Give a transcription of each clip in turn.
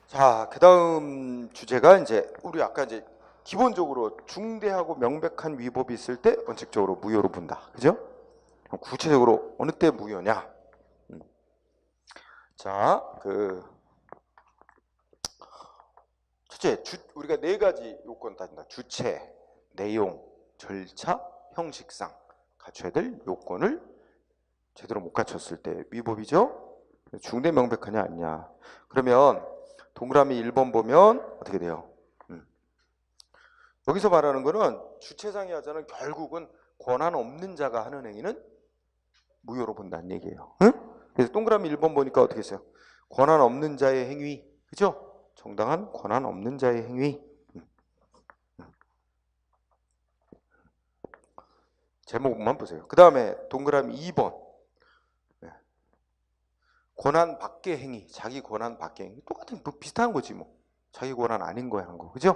자, 그 다음 주제가 이제 우리 아까 이제 기본적으로 중대하고 명백한 위법이 있을 때 원칙적으로 무효로 본다. 그죠? 그럼 구체적으로 어느 때 무효냐? 자, 첫째, 우리가 네 가지 요건 따진다. 주체, 내용, 절차, 형식상 갖춰야 될 요건을 제대로 못 갖췄을 때 위법이죠? 중대 명백하냐 아니냐. 그러면 동그라미 1번 보면 어떻게 돼요? 여기서 말하는 거는 주체상의 하자는 결국은 권한 없는 자가 하는 행위는 무효로 본다는 얘기예요. 응? 그래서 동그라미 1번 보니까 어떻게 했어요? 권한 없는 자의 행위, 그죠? 정당한 권한 없는 자의 행위. 제목만 보세요. 그 다음에 동그라미 2번. 권한 밖의 행위, 자기 권한 밖의 행위. 똑같은, 뭐 비슷한 거지 뭐. 자기 권한 아닌 거야 하는 거, 그죠?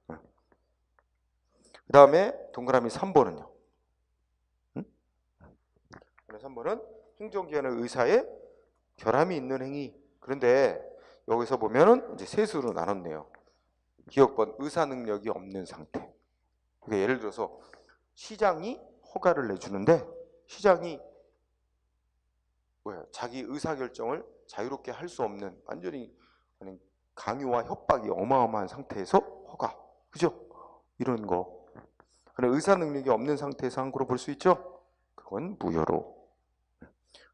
그 다음에 동그라미 3번은요. 3번은 행정기관의 의사에 결함이 있는 행위. 그런데 여기서 보면은 이제 세 수로 나눴네요. 기억번 의사 능력이 없는 상태. 그러니까 예를 들어서 시장이 허가를 내주는데 시장이 자기 의사 결정을 자유롭게 할 수 없는 완전히 강요와 협박이 어마어마한 상태에서 허가, 그죠? 이런 거. 그런 의사 능력이 없는 상태에서 한 거로 볼 수 있죠? 그건 무효로.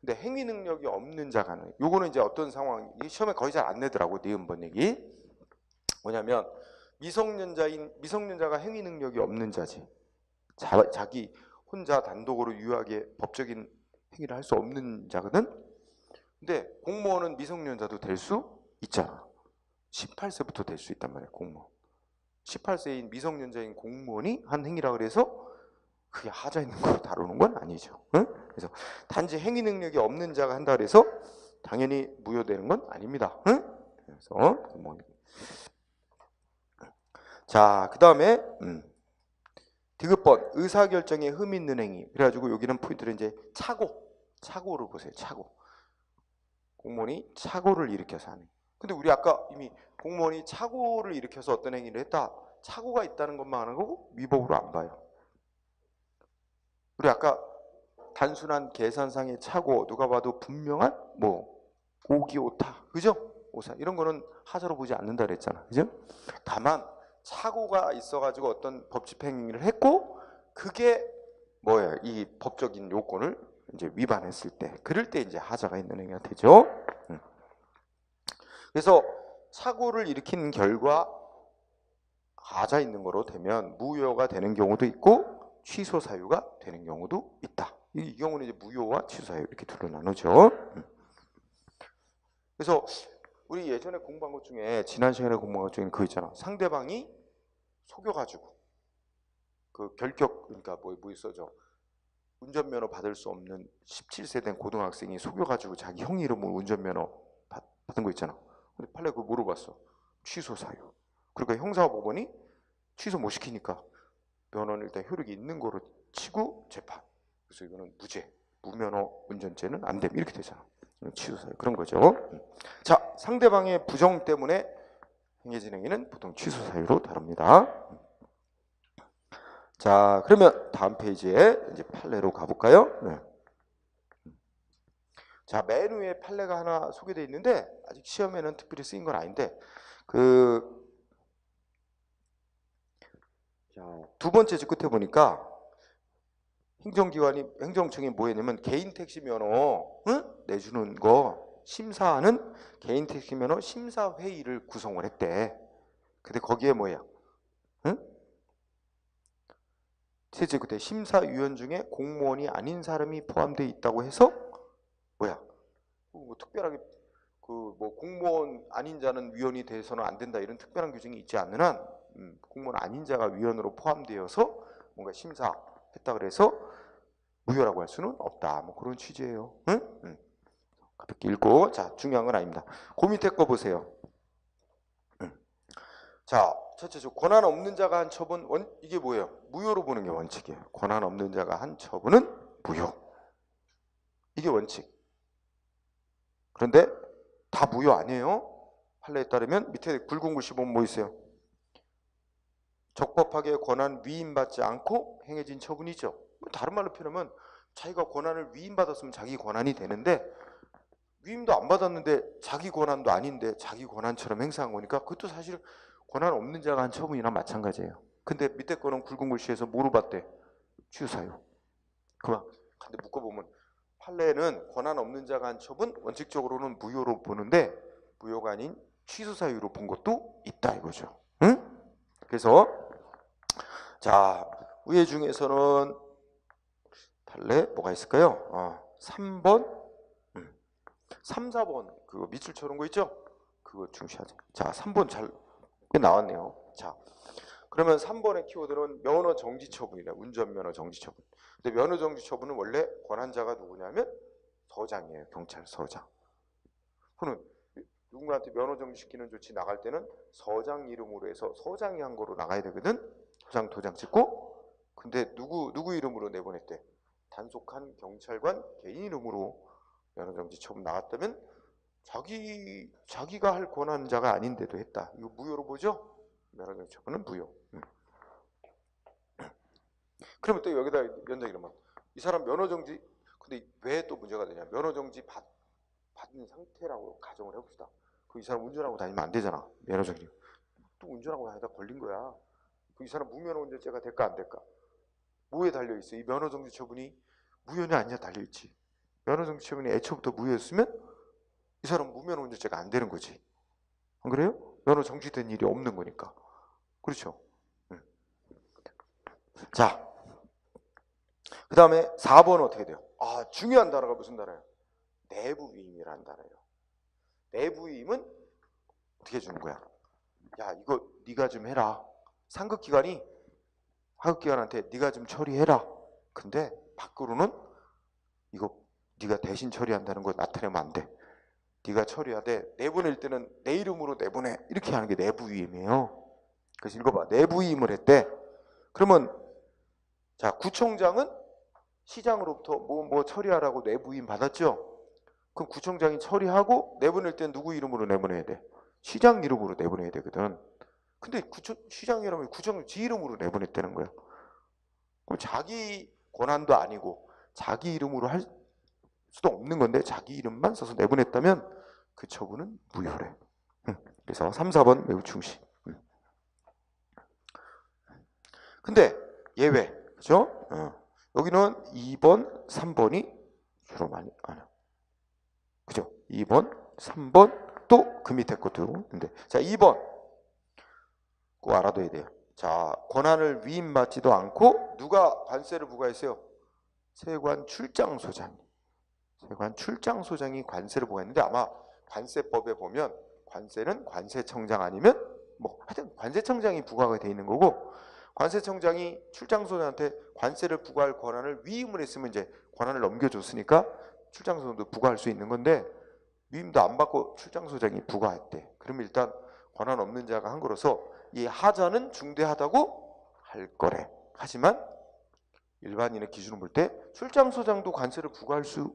근데 행위 능력이 없는 자가는 요거는 이제 어떤 상황이 시험에 거의 잘 안 내더라고. 니은번 얘기 뭐냐면 미성년자가 행위 능력이 없는 자지. 자기 혼자 단독으로 유하게 법적인 행위를 할 수 없는 자거든. 근데 공무원은 미성년자도 될 수 있잖아. 18세부터 될 수 있단 말이야. 공무원 18세인 미성년자인 공무원이 한 행위라 그래서 그게 하자 있는 걸 다루는 건 아니죠. 응? 그래서 단지 행위 능력이 없는 자가 한다 그래서 당연히 무효되는 건 아닙니다. 응? 그래서 자, 그 다음에 디귿번 의사결정에 흠이 있는 행위. 그래가지고 여기는 포인트를 이제 착오를 보세요. 착오. 공무원이 착오를 일으켜서 하는. 근데 우리 아까 이미 공무원이 착오를 일으켜서 어떤 행위를 했다. 착오가 있다는 것만 하는 거고 위법으로 안 봐요. 우리 아까 단순한 계산상의 착오, 누가 봐도 분명한 오기 오타, 그죠? 오사 이런 거는 하자로 보지 않는다 그랬잖아, 그죠? 다만 착오가 있어가지고 어떤 법 집행을 했고 그게 이 법적인 요건을 이제 위반했을 때, 그럴 때 이제 하자가 있는 행위가 되죠. 그래서 착오를 일으킨 결과 하자 있는 거로 되면 무효가 되는 경우도 있고 취소 사유가 되는 경우도 있다. 이 경우는 이제 무효와 취소 사유 이렇게 둘로 나누죠. 그래서 우리 예전에 공부한 것 중에 지난 시간에 공부한 것 중에 그거 있잖아. 상대방이 속여가지고 그 결격 그러니까 뭐 있어죠. 운전면허 받을 수 없는 17세 된 고등학생이 속여가지고 자기 형 이름으로 운전면허 받은 거 있잖아. 근데 판례 그거 물어봤어. 취소 사유. 그러니까 형사법원이 취소 못 시키니까 면허는 일단 효력이 있는 거로 치고 재판. 그래서 이거는 무면허 운전죄는 안 됨. 이렇게 되잖아. 취소 사유 그런 거죠. 자, 상대방의 부정 때문에 행해진 행위는 보통 취소 사유로 다룹니다. 자, 그러면 다음 페이지에 이제 판례로 가볼까요? 네. 자, 맨 위에 판례가 하나 소개되어 있는데 아직 시험에는 특별히 쓰인 건 아닌데 두 번째 줄 끝에 보니까 행정청이 뭐 했냐면 개인 택시 면허 내주는 거 심사하는 개인 택시 면허 심사회의를 구성을 했대. 근데 거기에 뭐야? 세제 그때 심사위원 중에 공무원이 아닌 사람이 포함되어 있다고 해서 특별하게 공무원 아닌 자는 위원이 돼서는 안 된다 이런 특별한 규정이 있지 않는 한 공무원 아닌 자가 위원으로 포함되어서 뭔가 심사했다 그래서 무효라고 할 수는 없다. 그런 취지예요. 가볍게 읽고 자 중요한 건 아닙니다. 그 밑에 거 보세요. 자, 첫째 권한 없는 자가 한 처분 이게 뭐예요? 무효로 보는 게 원칙이에요. 권한 없는 자가 한 처분은 무효. 이게 원칙. 그런데 다 무효 아니에요? 판례에 따르면 밑에 굵은 글씨 보면 뭐 있어요? 적법하게 권한 위임받지 않고 행해진 처분이죠. 다른 말로 표현하면 자기가 권한을 위임받았으면 자기 권한이 되는데 위임도 안 받았는데 자기 권한도 아닌데 자기 권한처럼 행사한 거니까 그것도 사실 권한 없는 자가 한 처분이나 마찬가지예요. 근데 밑에 거는 굵은 글씨에서 뭐로 봤대? 취소사유. 그만. 근데 묶어보면 판례는 권한 없는 자가 한 처분 원칙적으로는 무효로 보는데 무효가 아닌 취소사유로 본 것도 있다 이거죠. 응? 그래서 자 위에 중에서는 판례 뭐가 있을까요? 3번 3, 4번 그거 밑줄 쳐놓은 거 있죠? 그거 중시하자. 자 3번 잘 나왔네요. 자 그러면 3번의 키워드는 면허 정지 처분이래. 운전면허 정지 처분. 근데 면허 정지 처분은 원래 권한자가 누구냐면 서장이에요. 경찰서장. 그는 누군가한테 면허 정지시키는 조치 나갈 때는 서장 이름으로 해서 서장이 한 거로 나가야 되거든. 서장 도장 찍고. 근데 누구 이름으로 내보냈대? 단속한 경찰관 개인 이름으로 면허 정지 처분 나갔다면 자기가 할 권한자가 아닌데도 했다. 이거 무효로 보죠? 면허 정지 처분은 무효. 그러면 또 여기다 연장 이러면 이 사람 면허 정지 근데 왜 또 문제가 되냐? 면허 정지 받은 상태라고 가정을 해봅시다. 그 이 사람 운전하고 다니면 안 되잖아. 면허 정지. 또 운전하고 다니다 걸린 거야. 그 이 사람 무면허 운전죄가 될까 안 될까? 뭐에 달려 있어? 이 면허 정지 처분이 무효냐 아니냐 달려 있지. 면허 정지 처분이 애초부터 무효였으면 이 사람 무면허 운전죄가 안 되는 거지. 안 그래요? 면허 정지된 일이 없는 거니까. 그렇죠? 자, 그 다음에 4번은 어떻게 돼요? 중요한 단어가 무슨 단어예요? 내부위임이라는 단어예요. 내부위임은 어떻게 주는 거야? 야, 이거 네가 좀 해라. 상급기관이 하급기관한테 네가 좀 처리해라. 근데 밖으로는 이거 네가 대신 처리한다는 거 나타내면 안 돼. 네가 처리하되 내보낼 때는 내 이름으로 내보내. 이렇게 하는 게 내부위임이에요. 그래서 읽어봐. 내부위임을 했대. 그러면 자 구청장은 시장으로부터 뭐 처리하라고 내부위임 받았죠? 그럼 구청장이 처리하고 내보낼 땐 누구 이름으로 내보내야 돼? 시장 이름으로 내보내야 되거든. 근데 시장이라면 구청 지 이름으로 내보냈다는 거야. 그럼 자기 권한도 아니고 자기 이름으로 할 수도 없는 건데 자기 이름만 써서 내보냈다면 그 처분은 무효래. 그래서 3, 4번 매우 중시. 근데 예외, 그죠? 여기는 2번, 3번이 주로 많이 안 해요. 그죠? 2번, 3번 또 그 밑에 것도 있는데 자 2번 꼭 알아둬야 돼요. 자 권한을 위임받지도 않고 누가 관세를 부과했어요? 세관 출장소장. 세관 출장소장이 관세를 부과했는데 아마 관세법에 보면 관세는 관세청장 아니면 뭐 하여튼 관세청장이 부과가 돼 있는 거고 관세청장이 출장소장한테 관세를 부과할 권한을 위임을 했으면 이제 권한을 넘겨줬으니까 출장소장도 부과할 수 있는 건데 위임도 안 받고 출장소장이 부과했대. 그럼 일단 권한 없는 자가 한 거로서 이 하자는 중대하다고 할 거래. 하지만 일반인의 기준으로 볼 때 출장소장도 관세를 부과할 수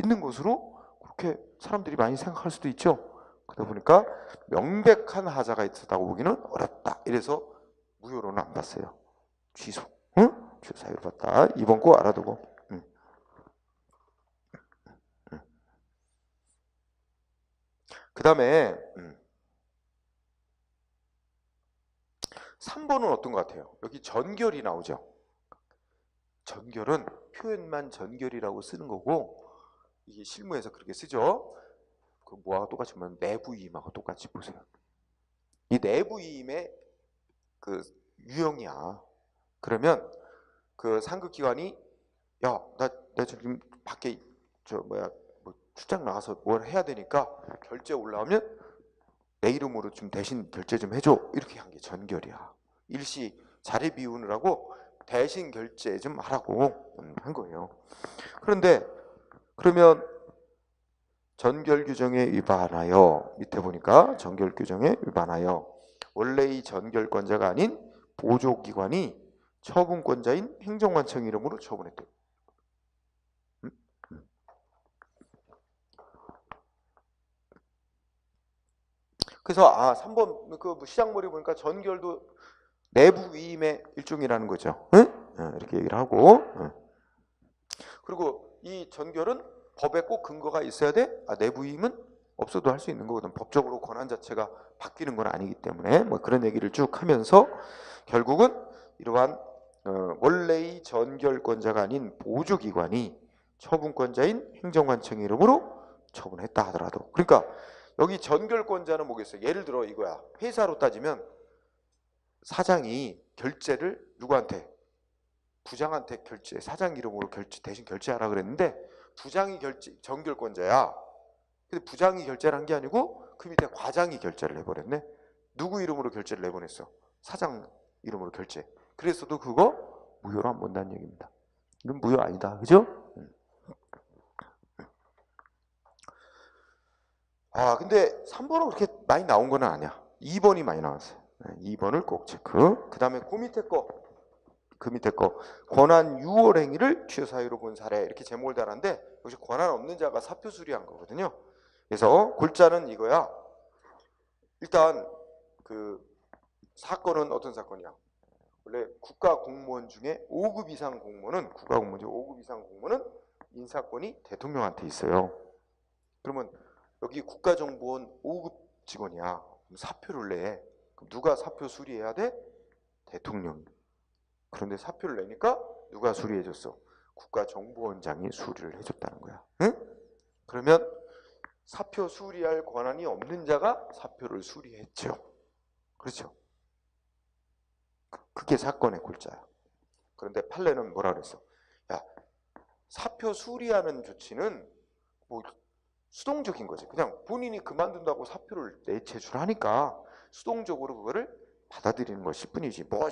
있는 것으로 그렇게 사람들이 많이 생각할 수도 있죠. 그러다 보니까 명백한 하자가 있었다고 보기는 어렵다. 이래서 무효로는 안 봤어요. 취소. 응? 취소사유로 봤다. 이번 거 알아두고. 그 다음에 3번은 어떤 것 같아요? 여기 전결이 나오죠. 전결은 표현만 전결이라고 쓰는 거고 이게 실무에서 그렇게 쓰죠. 그 뭐하고 똑같이 보면 내부이임하고 똑같이 보세요. 이 내부이임의 그 유형이야. 그러면 그 상급기관이 야, 나 지금 밖에 뭐 출장 나가서 뭘 해야 되니까 결제 올라오면 내 이름으로 좀 대신 결제 좀 해줘. 이렇게 한 게 전결이야. 일시 자리 비우느라고 대신 결제 좀 하라고 한 거예요. 그런데 그러면 전결 규정에 위반하여 밑에 보니까 전결 규정에 위반하여 원래 이 전결권자가 아닌 보조기관이 처분권자인 행정관청 이름으로 처분했대. 그래서 3번 그 시작머리 보니까 전결도 내부 위임의 일종이라는 거죠. 응? 이렇게 얘기를 하고, 그리고 이 전결은 법에 꼭 근거가 있어야 돼. 내부 위임은 없어도 할 수 있는 거거든. 법적으로 권한 자체가 바뀌는 건 아니기 때문에 뭐 그런 얘기를 쭉 하면서 결국은 이러한 원래의 전결권자가 아닌 보조기관이 처분권자인 행정관청 이름으로 처분했다 하더라도, 그러니까 여기 전결권자는 뭐겠어요? 예를 들어 이거야. 회사로 따지면 사장이 결제를 누구한테? 부장한테 결제, 사장 이름으로 결제, 대신 결제하라 그랬는데 부장이 전결권자야. 근데 부장이 결제를 한 게 아니고 그 밑에 과장이 결제를 해버렸네. 누구 이름으로 결제를 내보냈어? 사장 이름으로 결제. 그래서도 그거 무효로 안 본다는 얘기입니다. 이건 무효 아니다. 그죠? 근데 3번은 그렇게 많이 나온 건 아니야. 2번이 많이 나왔어요. 2번을 꼭 체크. 그 다음에 그 밑에 거 권한 유월 행위를 취소 사유로 본 사례, 이렇게 제목을 달았는데 역시 권한 없는 자가 사표 수리한 거거든요. 그래서 골자는 이거야. 일단 그 사건은 어떤 사건이야? 원래 국가 공무원 중에 5급 이상 공무원은, 국가공무원 중 5급 이상 공무원은 인사권이 대통령한테 있어요. 그러면 여기 국가정보원 5급 직원이야. 그럼 사표를 내. 그럼 누가 사표 수리해야 돼? 대통령이. 그런데 사표를 내니까 누가 수리해줬어? 국가정보원장이 수리를 해줬다는 거야. 응? 그러면 사표 수리할 권한이 없는 자가 사표를 수리했죠. 그렇죠? 그게 사건의 골자야. 그런데 판례는 뭐라 그랬어? 야, 사표 수리하는 조치는 뭐 수동적인 거지. 그냥 본인이 그만둔다고 사표를 제출하니까 수동적으로 그거를 받아들이는 것일 뿐이지. 뭐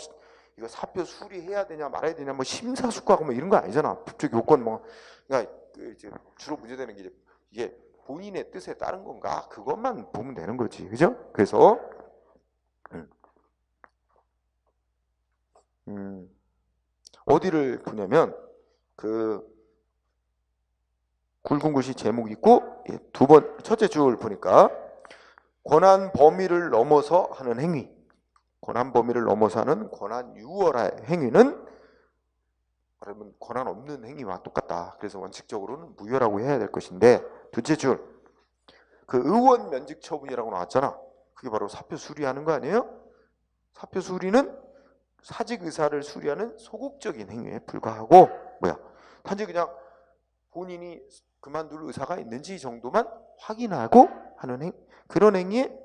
이거 사표 수리해야 되냐 말아야 되냐 뭐 심사숙고하고 뭐 이런 거 아니잖아. 법적 요건 뭐. 그러니까 이제 주로 문제되는 게 이게 본인의 뜻에 따른 건가, 그것만 보면 되는 거지. 그죠? 그래서 어디를 보냐면 그 굵은 글씨 제목 있고 두 번 첫째 줄 보니까 권한 범위를 넘어서 하는 행위, 권한 범위를 넘어서 하는 권한 유월의 행위는 그러면 권한 없는 행위와 똑같다. 그래서 원칙적으로는 무효라고 해야 될 것인데, 둘째 줄 그 의원 면직 처분이라고 나왔잖아. 그게 바로 사표 수리하는 거 아니에요? 사표 수리는 사직 의사를 수리하는 소극적인 행위에 불과하고 단지 그냥 본인이 그만둘 의사가 있는지 정도만 확인하고 하는 그런 행위에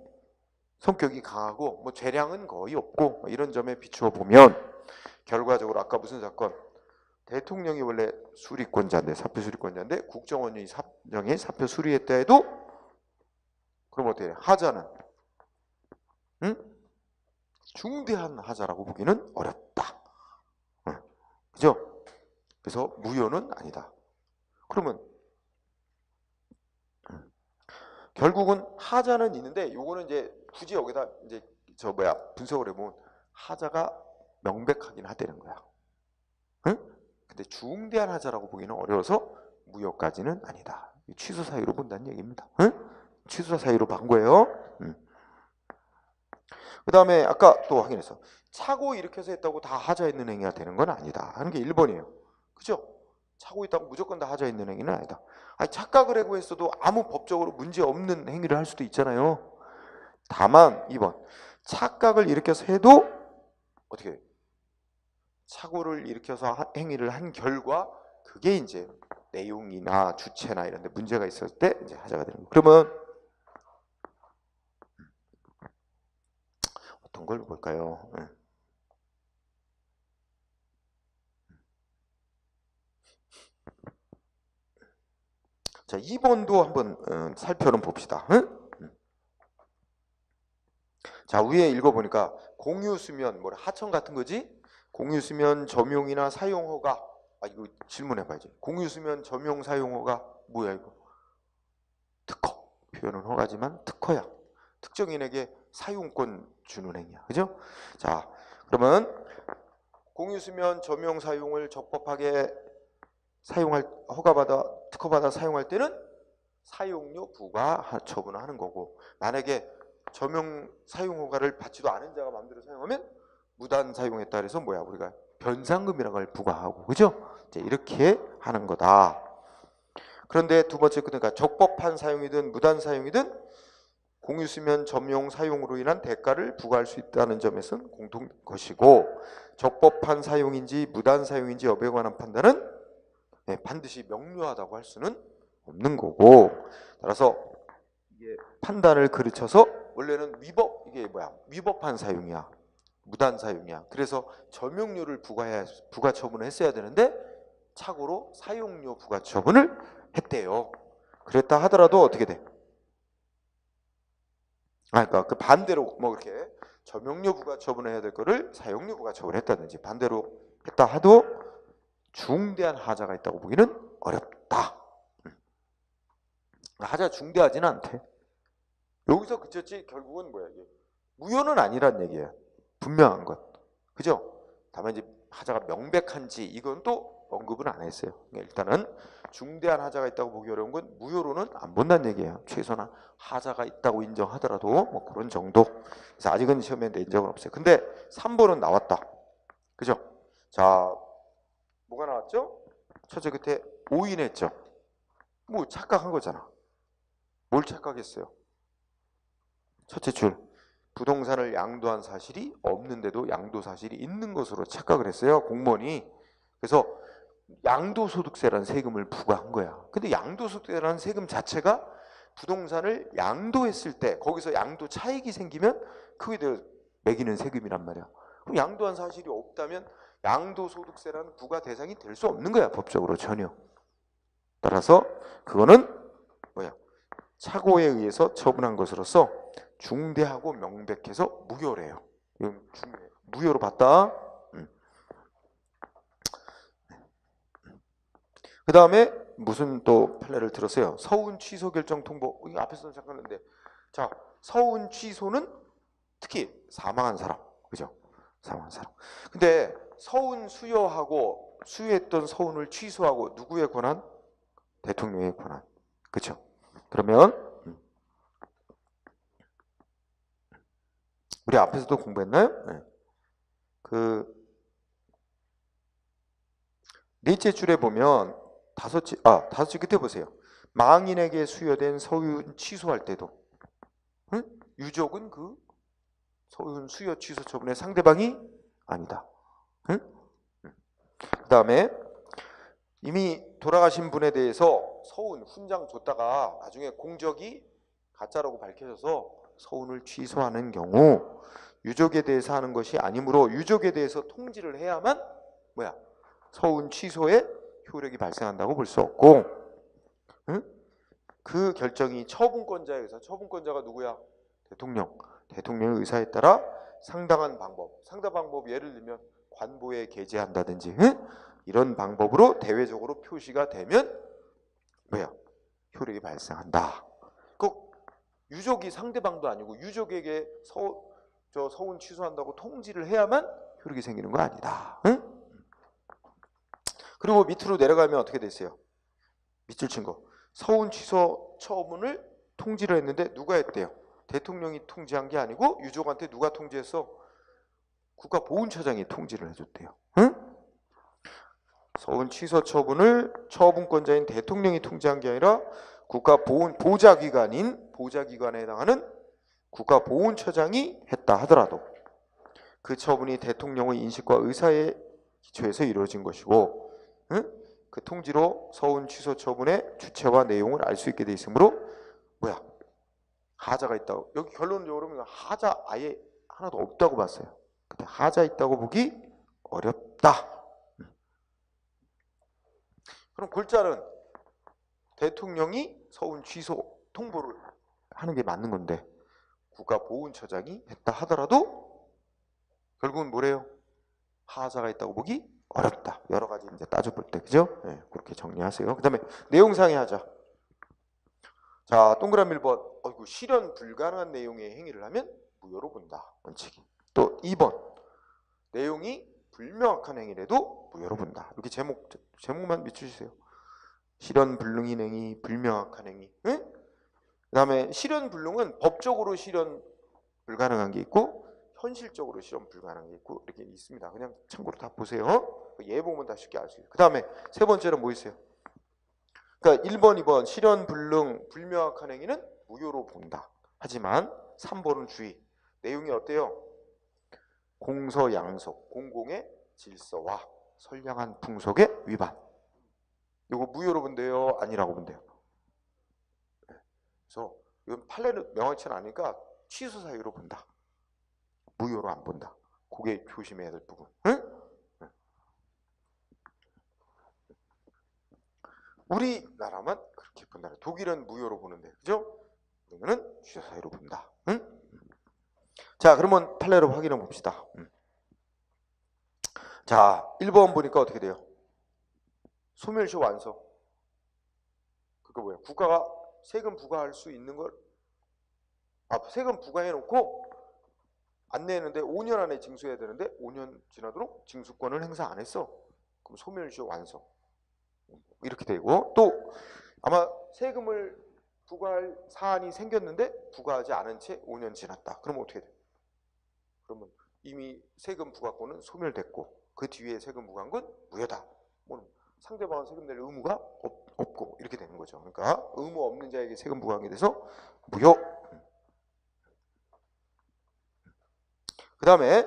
성격이 강하고 뭐 죄량은 거의 없고 이런 점에 비추어 보면 결과적으로 아까 무슨 사건? 대통령이 원래 수리권자인데, 사표 수리권자인데 국정원이 사정에 사표 수리했다 해도 그럼 어떻게 해? 하자는 중대한 하자라고 보기는 어렵다. 그죠? 그래서 무효는 아니다. 그러면 결국은 하자는 있는데 요거는 이제 굳이 여기다 이제 분석을 해보면 하자가 명백하긴 하다는 거야. 근데 중대한 하자라고 보기는 어려워서 무효까지는 아니다. 취소 사유로 본다는 얘기입니다. 취소 사유로 본 거예요. 그 다음에 아까 또 확인했어. 차고 일으켜서 했다고 다 하자 있는 행위가 되는 건 아니다 하는 게 1번이에요. 그죠? 차고 있다고 무조건 다 하자 있는 행위는 아니다. 착각을 하고 했어도 아무 법적으로 문제 없는 행위를 할 수도 있잖아요. 다만 2번 착각을 일으켜서 해도 어떻게 해요? 착오를 일으켜서 행위를 한 결과 그게 이제 내용이나 주체나 이런 데 문제가 있을 때 이제 하자가 되는 거예요. 그러면 어떤 걸 볼까요? 자, 2번도 한번 살펴는 봅시다. 자, 위에 읽어보니까 공유수면, 하청 같은 거지? 공유수면 점용이나 사용허가, 이거 질문해봐야지. 공유수면 점용 사용허가 뭐야 이거? 특허. 표현은 허가지만 특허야. 특정인에게 사용권 주는 행위야. 그죠? 자, 그러면 공유수면 점용 사용을 적법하게 사용할 특허받아 사용할 때는 사용료 부과 처분을 하는 거고, 만약에 저명 사용 허가를 받지도 않은 자가 마음대로 사용하면 무단 사용했다 그래서 뭐야 우리가 변상금이라는 걸 부과하고 그죠? 이제 이렇게 하는 거다. 그런데 두 번째 그러니까 적법한 사용이든 무단 사용이든 공유수면 점용 사용으로 인한 대가를 부과할 수 있다는 점에서는 공통 것이고 적법한 사용인지 무단 사용인지 여부에 관한 판단은 반드시 명료하다고 할 수는 없는 거고 따라서 이게 판단을 그르쳐서 원래는 이게 뭐야 위법한 사용이야 무단 사용이야 그래서 점용료를 부과 처분을 했어야 되는데 착오로 사용료 부과 처분을 했대요. 그랬다 하더라도 어떻게 돼? 그러니까 그 반대로 뭐 그렇게 점용료 부과 처분을 해야 될 거를 사용료 부과 처분을 했다든지 반대로 했다 하도 중대한 하자가 있다고 보기는 어렵다. 하자 중대하지는 않대. 여기서 그쳤지 결국은 뭐야 이게 무효는 아니란 얘기예요. 분명한 것. 그죠? 다만 이제 하자가 명백한지 이건 또 언급은 안 했어요. 일단은 중대한 하자가 있다고 보기 어려운 건 무효로는 안 본다는 얘기예요. 최소한 하자가 있다고 인정하더라도 뭐 그런 정도. 그래서 아직은 시험에 낸 적은 없어요. 근데 3번은 나왔다. 그죠? 자, 뭐가 나왔죠? 첫째 끝에 오인했죠. 뭐 착각한 거잖아. 뭘 착각했어요? 첫째 줄. 부동산을 양도한 사실이 없는데도 양도 사실이 있는 것으로 착각을 했어요. 공무원이. 그래서 양도소득세라는 세금을 부과한 거야. 근데 양도소득세라는 세금 자체가 부동산을 양도했을 때 거기서 양도 차익이 생기면 그거에 대해 매기는 세금이란 말이야. 그럼 양도한 사실이 없다면 양도소득세라는 부과 대상이 될 수 없는 거야. 법적으로 전혀. 따라서 그거는 뭐야? 착오에 의해서 처분한 것으로서 중대하고 명백해서 무효래요. 무효로 봤다. 그 다음에 무슨 또 판례를 들었어요. 서운 취소 결정 통보. 이거 앞에서는 잠깐 했는데 자 서운 취소는 특히 사망한 사람. 그죠? 사망한 사람. 근데 서운 수여하고 수여했던 서운을 취소하고 누구의 권한? 대통령의 권한. 그렇죠? 그러면 우리 앞에서도 공부했나요? 네. 그 넷째 줄에 보면 다섯째 끝에 보세요. 망인에게 수여된 서운 취소할 때도 유족은 그 서운 수여 취소 처분의 상대방이 아니다. 그 다음에 이미 돌아가신 분에 대해서 서운 훈장 줬다가 나중에 공적이 가짜라고 밝혀져서 서운을 취소하는 경우 유족에 대해서 하는 것이 아니므로 유족에 대해서 통지를 해야만 뭐야 서운 취소의 효력이 발생한다고 볼 수 없고 그 결정이 처분권자에 의해서 처분권자가 누구야? 대통령의 의사에 따라 상당한 방법 예를 들면 관보에 게재한다든지 이런 방법으로 대외적으로 표시가 되면 뭐야? 효력이 발생한다. 꼭 유족이 상대방도 아니고 유족에게 서운 취소한다고 통지를 해야만 효력이 생기는 거 아니다. 그리고 밑으로 내려가면 어떻게 됐어요? 밑줄 친 거. 서운 취소 처분을 통지를 했는데 누가 했대요? 대통령이 통지한 게 아니고 유족한테 누가 통지했어? 국가보훈처장이 통지를 해줬대요. 서운 취소 처분을 처분권자인 대통령이 통지한 게 아니라 보좌기관에 해당하는 국가보훈처장이 했다 하더라도 그 처분이 대통령의 인식과 의사에 기초해서 이루어진 것이고 그 통지로 서운 취소 처분의 주체와 내용을 알 수 있게 돼 있으므로 뭐야? 하자가 있다고. 여기 결론적으로 하자 아예 하나도 없다고 봤어요. 근데 하자 있다고 보기 어렵다. 그럼 골자는 대통령이 서운 취소 통보를 하는 게 맞는 건데 국가보훈처장이 했다 하더라도 결국은 뭐래요? 하자가 있다고 보기 어렵다. 여러 가지 이제 따져볼 때 그죠? 네, 그렇게 정리하세요. 그다음에 내용상의 하자. 자, 동그라미 1번. 실현 불가능한 내용의 행위를 하면 무효로 본다. 원칙이. 또 2번. 내용이 불명확한 행위라도 무효로 본다. 이렇게 제목만 밑주세요. 실현 불능인 행위, 불명확한 행위. 그 다음에 실현 불능은 법적으로 실현 불가능한 게 있고 현실적으로 실현 불가능한 게 있고 이렇게 있습니다. 그냥 참고로 다 보세요. 예 보면 다 쉽게 알 수 있어요. 그 다음에 세 번째는 뭐 있어요? 그러니까 1번, 2번 실현 불능 불명확한 행위는 무효로 본다. 하지만 3번은 주의. 내용이 어때요? 공서양속, 공공의 질서와 선량한 풍속의 위반. 이거 무효로 본대요? 아니라고 본대요? 그래서 이건 판례는 명확치 않으니까 취소 사유로 본다. 무효로 안 본다. 그게 조심해야 될 부분. 응? 우리나라만 그렇게 본다. 독일은 무효로 보는데, 그죠? 그러면은 취소 사유로 본다. 응? 자, 그러면 판례로 확인해 봅시다. 자, 1번 보니까 어떻게 돼요? 소멸시 완성. 그거 뭐야? 국가가 세금 부과할 수 있는 걸 세금 부과해 놓고 안 내는데 5년 안에 징수해야 되는데 5년 지나도록 징수권을 행사 안 했어. 그럼 소멸시 완성. 이렇게 되고 또 아마 세금을 부과할 사안이 생겼는데 부과하지 않은 채 5년 지났다. 그러면 어떻게 돼? 그러면 이미 세금 부과권은 소멸됐고 그 뒤에 세금 부과한 건 무효다. 뭐 상대방은 세금 낼 의무가 없고 이렇게 되는 거죠. 그러니까 의무 없는 자에게 세금 부과하게 돼서 무효. 그 다음에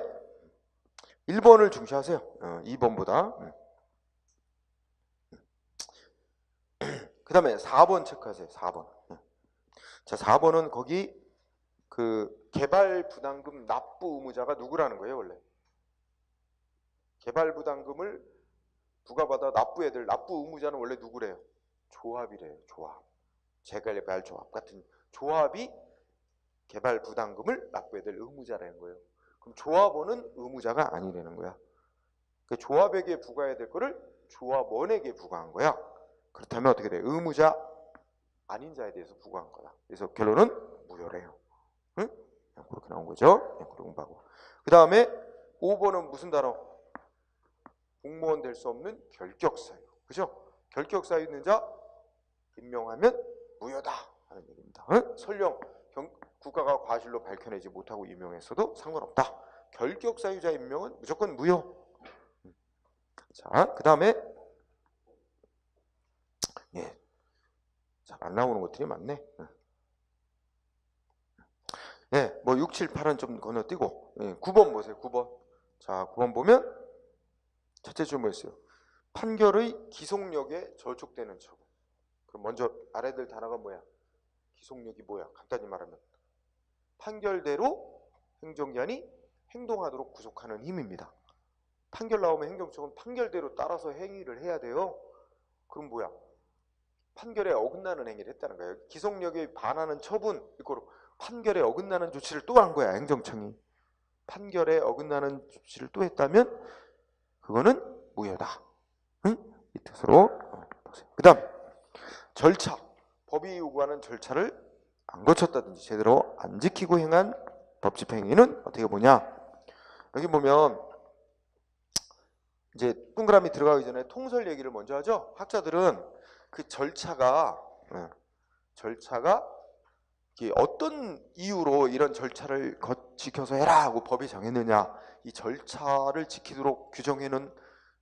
1번을 중시하세요. 2번보다. 그 다음에 4번 체크하세요. 4번. 자, 4번은 거기 그 개발 부담금 납부 의무자가 누구라는 거예요, 원래? 개발 부담금을 부과받아 납부해야 될 납부 의무자는 원래 누구래요? 조합이래요. 조합. 재개발 조합 같은 조합이 개발 부담금을 납부해야 될 의무자라는 거예요. 그럼 조합원은 의무자가 아니라는 거야. 그 조합에게 부과해야 될 거를 조합원에게 부과한 거야. 그렇다면 어떻게 돼? 의무자 아닌 자에 대해서 부과한 거다. 그래서 결론은 무효래요. 응? 그렇게 나온 거죠. 그렇게 공부하고. 그 다음에 5번은 무슨 단어? 공무원 될 수 없는 결격사유. 그죠? 결격사유 있는 자 임명하면 무효다 하는 얘기입니다. 응? 설령 국가가 과실로 밝혀내지 못하고 임명했어도 상관없다. 결격사유자 임명은 무조건 무효. 자, 그 다음에 잘 안 나오는 것들이 많네. 뭐 6, 7, 8은 좀 건너뛰고 9번 보세요. 9번. 자, 9번 보면 첫째 줄 뭐였어요? 판결의 기속력에 저촉되는 처분. 그럼 먼저 아래들 단어가 뭐야? 기속력이 뭐야? 간단히 말하면 판결대로 행정기관이 행동하도록 구속하는 힘입니다. 판결 나오면 행정청은 판결대로 따라서 행위를 해야 돼요. 그럼 뭐야? 판결에 어긋나는 행위를 했다는 거예요. 기속력에 반하는 처분, 이거로 판결에 어긋나는 조치를 또 한 거야, 행정청이. 판결에 어긋나는 조치를 또 했다면 그거는 무효다. 응? 이 뜻으로 보세요. 그 다음 절차. 법이 요구하는 절차를 안 거쳤다든지 제대로 안 지키고 행한 법집행위는 어떻게 보냐? 여기 보면 이제 동그라미 들어가기 전에 통설 얘기를 먼저 하죠. 학자들은 그 절차가 어떤 이유로 이런 절차를 지켜서 해라 하고 법이 정했느냐, 이 절차를 지키도록 규정해놓은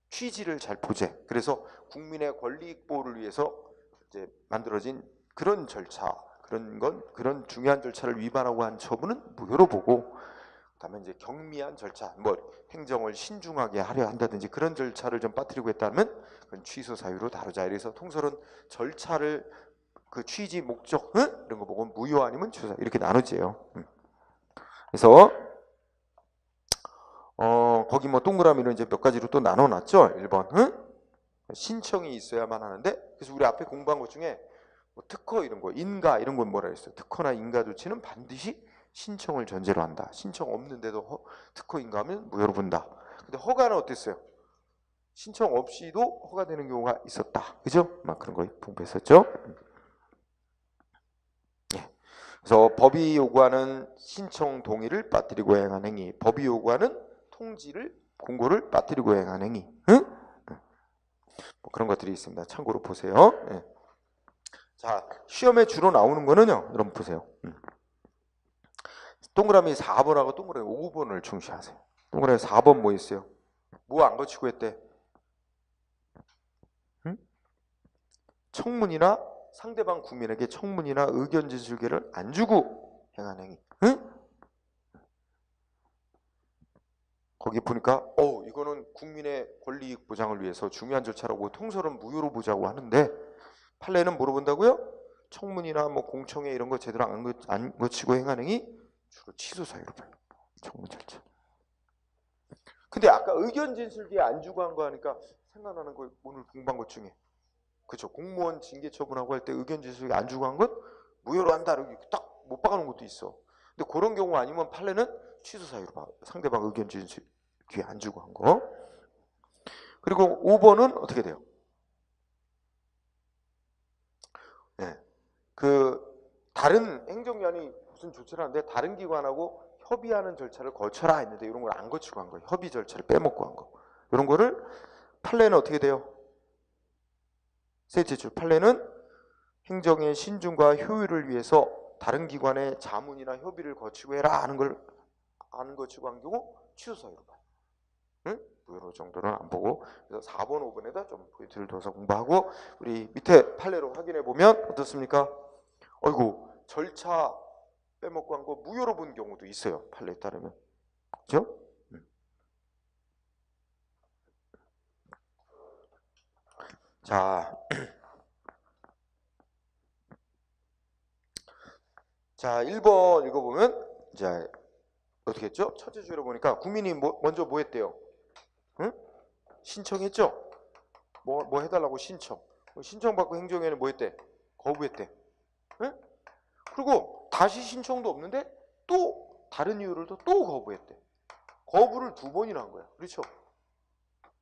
취지를 잘 보재. 그래서 국민의 권리익 보호를 위해서 이제 만들어진 그런 절차, 그런 중요한 절차를 위반하고 한 처분은 무효로 보고, 그다음에 이제 경미한 절차, 뭐 행정을 신중하게 하려 한다든지 그런 절차를 좀 빠뜨리고 했다면 그건 취소 사유로 다루자. 이래서 통설은 절차를 그 취지, 목적 이런 거 보고 무효 아니면 취소 이렇게 나누지요. 그래서 거기 뭐 동그라미로 이제 몇 가지로 또 나눠놨죠. 1번 신청이 있어야만 하는데, 그래서 우리 앞에 공부한 것 중에 뭐 특허 이런 거, 인가 이런 건 뭐라 했어요? 특허나 인가 조치는 반드시 신청을 전제로 한다. 신청 없는데도 특허 인가하면 무효로 본다. 근데 허가는 어땠어요? 신청 없이도 허가되는 경우가 있었다. 그죠? 막 그런 거 공부했었죠. 그래서 법이 요구하는 신청 동의를 빠뜨리고 행한 행위, 법이 요구하는 통지를, 공고를 빠뜨리고 행한 행위, 뭐 그런 것들이 있습니다. 참고로 보세요. 자, 시험에 주로 나오는 거는요, 여러분 보세요. 동그라미 4번하고 동그라미 5번을 중시하세요. 동그라미 4번 뭐 있어요? 뭐 안 거치고 했대? 응? 청문이나 상대방 국민에게 청문이나 의견 진술계를 안 주고 행한 행위. 응? 거기 보니까 이거는 국민의 권리이익 보장을 위해서 중요한 절차라고 통설은 무효로 보자고 하는데 판례는 뭐로 본다고요? 청문이나 뭐 공청회 이런 거 제대로 안 거치고 행한 행위 주로 취소 사유로 봐요. 청문 절차. 근데 아까 의견 진술기에 안 주고 한 거 하니까 생각나는 거 오늘 공부한 것 중에 그렇죠. 공무원 징계 처분하고 할 때 의견 진술기 안 주고 한 건 무효로 한다 이렇게 딱 못 박아놓은 것도 있어. 근데 그런 경우 아니면 판례는 취소 사유로 봐. 상대방 의견 진술기에 안 주고 한 거. 그리고 5번은 어떻게 돼요? 네. 그 다른 행정기관이 무슨 조치를 하는데 다른 기관하고 협의하는 절차를 거쳐라 했는데 이런 걸 안 거치고 한 거예요. 협의 절차를 빼먹고 한 거. 이런 거를 판례는 어떻게 돼요? 셋째 줄 판례는 행정의 신중과 효율을 위해서 다른 기관의 자문이나 협의를 거치고 해라 하는 걸 안 거치고 한 경우 취소 사유로 봐요. 응? 무효로 정도는 안 보고 그래서 4번, 5번에다 좀 포인트를 둬서 공부하고 우리 밑에 판례로 확인해 보면 어떻습니까? 어이구 절차 빼먹고 한 거 무효로 본 경우도 있어요. 판례에 따르면. 그렇죠? 자, 자 1번 읽어보면 이제 어떻게 했죠? 첫째 줄에 보니까 국민이 먼저 뭐 했대요? 응? 신청했죠? 뭐 해달라고 신청. 신청받고 행정위원회 뭐 했대? 거부했대. 응? 그리고 다시 신청도 없는데 또 다른 이유를 또 거부했대. 거부를 2번이나 한 거야. 그렇죠?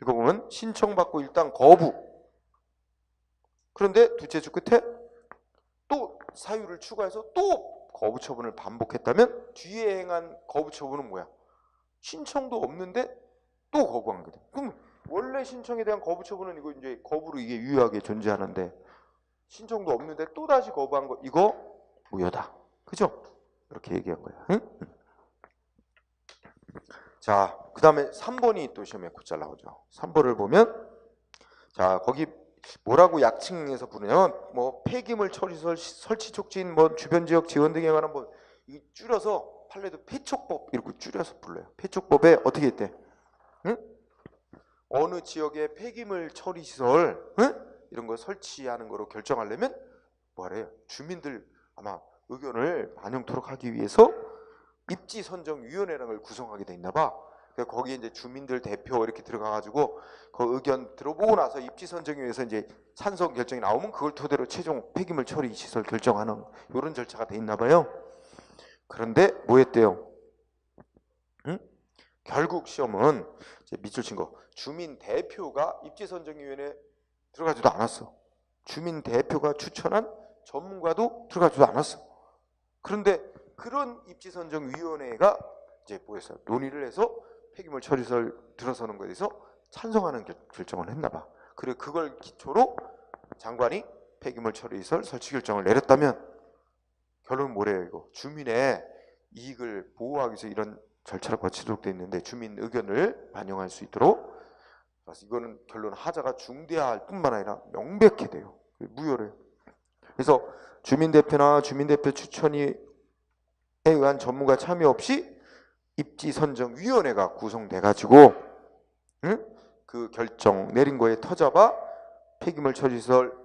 이거 보면 신청받고 일단 거부. 그런데 둘째 줄 끝에 또 사유를 추가해서 또 거부 처분을 반복했다면 뒤에 행한 거부 처분은 뭐야? 신청도 없는데 또 거부한 거다. 그럼 원래 신청에 대한 거부 처분은 이거 이제 거부로 이게 유효하게 존재하는데 신청도 없는데 또 다시 거부한 거 이거 무효다. 그죠? 이렇게 얘기한 거야. 응? 자, 그 다음에 3번이 또 시험에 곧잘 나오죠. 3번을 보면 자 거기 뭐라고 약칭해서 부르냐면 뭐 폐기물 처리설 설치 촉진 뭐 주변 지역 지원 등에 관한 뭐 이 줄여서 판례도 폐촉법 이렇게 줄여서 불러요. 폐촉법에 어떻게 했대? 응? 어느 지역에 폐기물 처리 시설 응? 이런 거 설치하는 거로 결정하려면 뭐래요? 주민들 아마 의견을 반영토록 하기 위해서 입지 선정 위원회라는 걸 구성하게 돼 있나 봐. 거기에 이제 주민들 대표 이렇게 들어가가지고 그 의견 들어보고 나서 입지 선정위에서 이제 찬성 결정이 나오면 그걸 토대로 최종 폐기물 처리 시설 결정하는 이런 절차가 돼 있나 봐요. 그런데 뭐 했대요? 응? 결국 시험은 이제 밑줄 친 거 주민 대표가 입지 선정위원회에 들어가지도 않았어. 주민 대표가 추천한 전문가도 들어가지도 않았어. 그런데 그런 입지 선정위원회가 이제 뭐였어요? 논의를 해서 폐기물 처리시설 들어서는 거에 대해서 찬성하는 결정을 했나 봐. 그리고 그걸 기초로 장관이 폐기물 처리시설 설치 결정을 내렸다면 결론은 뭐래요? 이거 주민의 이익을 보호하기 위해서 이런 절차를 거치도록 돼 있는데 주민 의견을 반영할 수 있도록 그래서 이거는 결론 하자가 중대할 뿐만 아니라 명백해 돼요. 무효래요. 그래서 주민대표나 주민대표 추천에 의한 전문가 참여 없이 입지선정위원회가 구성돼가지고 그 결정 내린 거에 터잡아 폐기물 처리시설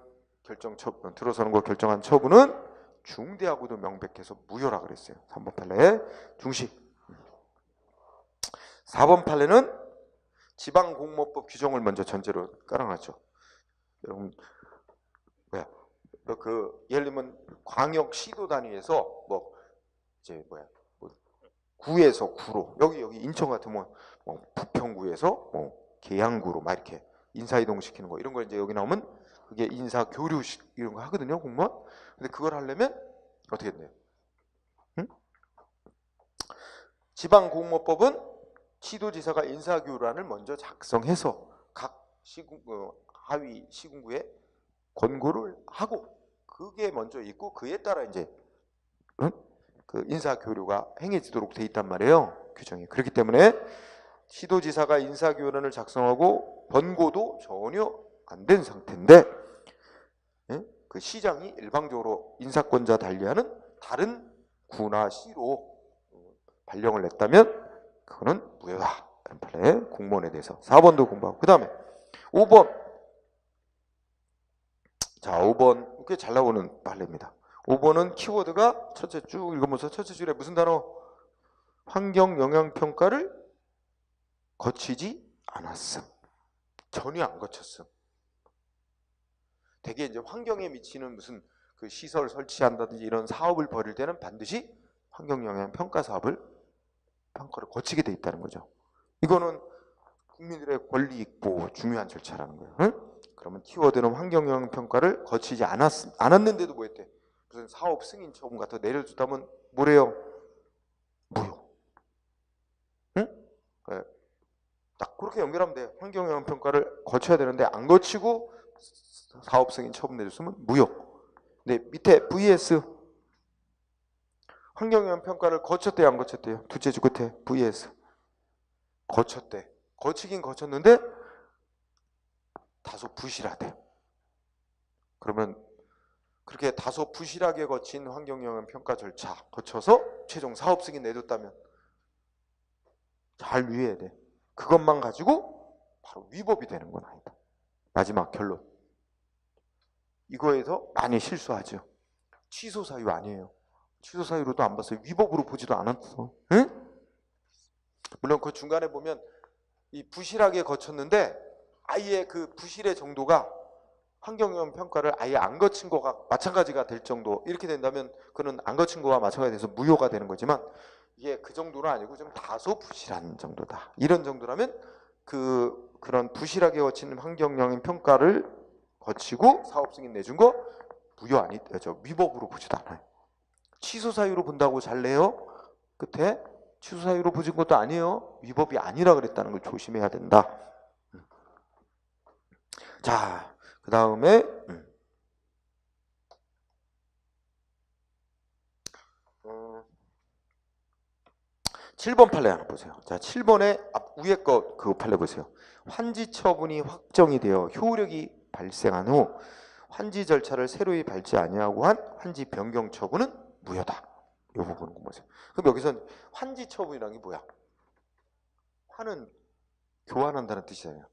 결정 처분 들어서는 거 결정한 처분은 중대하고도 명백해서 무효라 그랬어요. 3번 판례 중시. 4번 판례는 지방공모법 규정을 먼저 전제로 깔아놨죠. 여러분 뭐야? 그 예를 들면 광역시도 단위에서 뭐 이제 뭐야? 구에서 구로 여기 인천 같으면 뭐 부평구에서 뭐 계양구로 막 이렇게 인사이동 시키는 거 이런 거 이제 여기 나오면 그게 인사 교류 이런 거 하거든요 공무원. 근데 그걸 하려면 어떻게 했나요? 응? 지방공모법은 시도지사가 인사교류안을 먼저 작성해서 각 하위 시군구에 권고를 하고 그게 먼저 있고 그에 따라 이제 그 인사 교류가 행해지도록 돼 있단 말이에요. 규정이. 그렇기 때문에 시도지사가 인사교원을 작성하고 번고도 전혀 안 된 상태인데 그 시장이 일방적으로 인사권자 달리하는 다른 구나 시로 발령을 냈다면 그거는 무효다. 이런 판례 공무원에 대해서 4번도 공부하고 그 다음에 5번. 자, 5번 꽤 잘 나오는 판례입니다. 5번은 키워드가 첫째 쭉 읽으면서 첫째 줄에 무슨 단어? 환경영향평가를 거치지 않았음. 전혀 안 거쳤음. 대개 이제 환경에 미치는 무슨 그 시설 설치한다든지 이런 사업을 벌일 때는 반드시 환경영향평가 사업을 평가를 거치게 돼 있다는 거죠. 이거는 국민들의 권리 있고 중요한 절차라는 거예요. 응? 그러면 키워드는 환경영향평가를 거치지 않았는데도 뭐 했대? 무슨 사업 승인 처분 같은 거 내려줬다면 뭐래요? 무효. 응? 네. 딱 그렇게 연결하면 돼요. 환경영향평가를 거쳐야 되는데 안 거치고 사업 승인 처분 내줬으면 무효. 근데 밑에 vs 환경영향평가를 거쳤대요, 안 거쳤대요? 둘째 줄 끝에 vs 거쳤대. 거치긴 거쳤는데 다소 부실하대. 그러면 그렇게 다소 부실하게 거친 환경영향평가 절차 거쳐서 최종 사업 승인 내줬다면 잘 유의해야 돼. 그것만 가지고 바로 위법이 되는 건 아니다. 마지막 결론. 이거에서 많이 실수하죠. 취소 사유 아니에요. 취소 사유로도 안 봤어요. 위법으로 보지도 않았어. 응? 물론 그 중간에 보면 이 부실하게 거쳤는데 아예 그 부실의 정도가 환경영향 평가를 아예 안 거친 거가 마찬가지가 될 정도 이렇게 된다면 그는 안 거친 거와 마찬가지가 돼서 무효가 되는 거지만 이게 그 정도는 아니고 좀 다소 부실한 정도다. 이런 정도라면 그런 부실하게 거친 환경영향 평가를 거치고 사업 승인 내준 거 무효 아니 위법으로 보지도 않아요. 취소 사유로 본다고 잘 내요. 끝에 취소 사유로 보진 것도 아니에요. 위법이 아니라 그랬다는 걸 조심해야 된다. 자, 그 다음에 7번 판례 하나 보세요. 자, 7번에 앞 위에 거 그 판례 보세요. 환지 처분이 확정이 되어 효력이 발생한 후 환지 절차를 새로이 밟지 아니하고 한 환지 변경 처분은 무효다. 이 부분을 보세요. 그럼 여기선 환지 처분이란 게 뭐야? 환은 교환한다는 뜻이잖아요.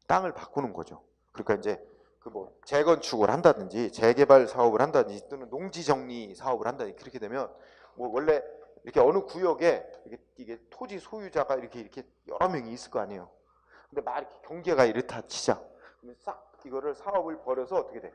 땅을 바꾸는 거죠. 그러니까 이제 그 뭐 재건축을 한다든지 재개발 사업을 한다든지 또는 농지 정리 사업을 한다든지 그렇게 되면 뭐 원래 이렇게 어느 구역에 이게 토지 소유자가 이렇게 여러 명이 있을 거 아니에요. 근데 막 이렇게 경계가 이렇다 치자. 그러면 싹 이거를 사업을 벌여서 어떻게 돼?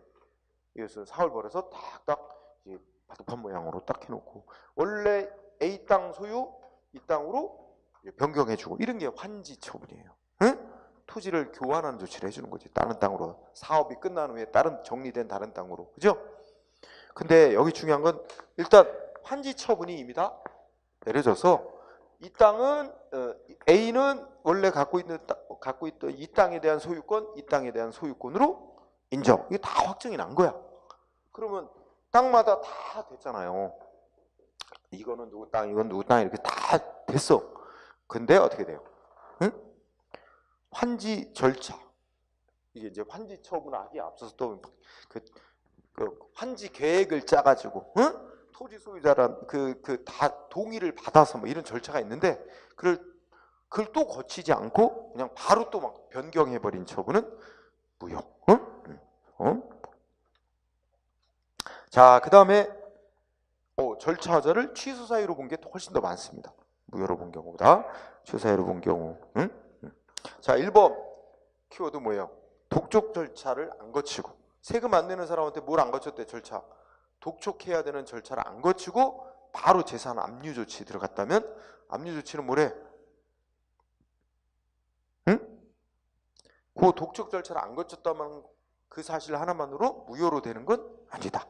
이것을 사업을 벌여서 딱딱 이제 바둑판 모양으로 딱 해놓고 원래 A 땅 소유 이 땅으로 변경해주고 이런 게 환지 처분이에요. 응? 토지를 교환하는 조치를 해주는 거지. 다른 땅으로 사업이 끝난 후에 다른 정리된 다른 땅으로, 그죠? 근데 여기 중요한 건 일단 환지 처분이 이미 다 내려져서 이 땅은 A는 원래 갖고 있던 이 땅에 대한 소유권, 이 땅에 대한 소유권으로 인정. 이게 다 확정이 난 거야. 그러면 땅마다 다 됐잖아요. 이거는 누구 땅, 이건 누구 땅 이렇게 다 됐어. 근데 어떻게 돼요? 응? 환지 절차. 이게 이제 환지 처분하기에 앞서서 또 그 환지 계획을 짜가지고, 응? 토지 소유자란 다 동의를 받아서 뭐 이런 절차가 있는데 그걸 또 거치지 않고 그냥 바로 또 막 변경해버린 처분은 무효. 응? 자, 그 다음에 절차자를 취소 사유로 본 게 훨씬 더 많습니다. 무효로 본 경우보다 취소 사유로 본 경우. 응? 자, 1번 키워드 뭐예요? 독촉 절차를 안 거치고 세금 안 내는 사람한테 뭘 안 거쳤대? 절차. 독촉해야 되는 절차를 안 거치고 바로 재산 압류 조치 들어갔다면 압류 조치는 뭐래? 응? 그 독촉 절차를 안 거쳤다면 그 사실 하나만으로 무효로 되는 건 아니다.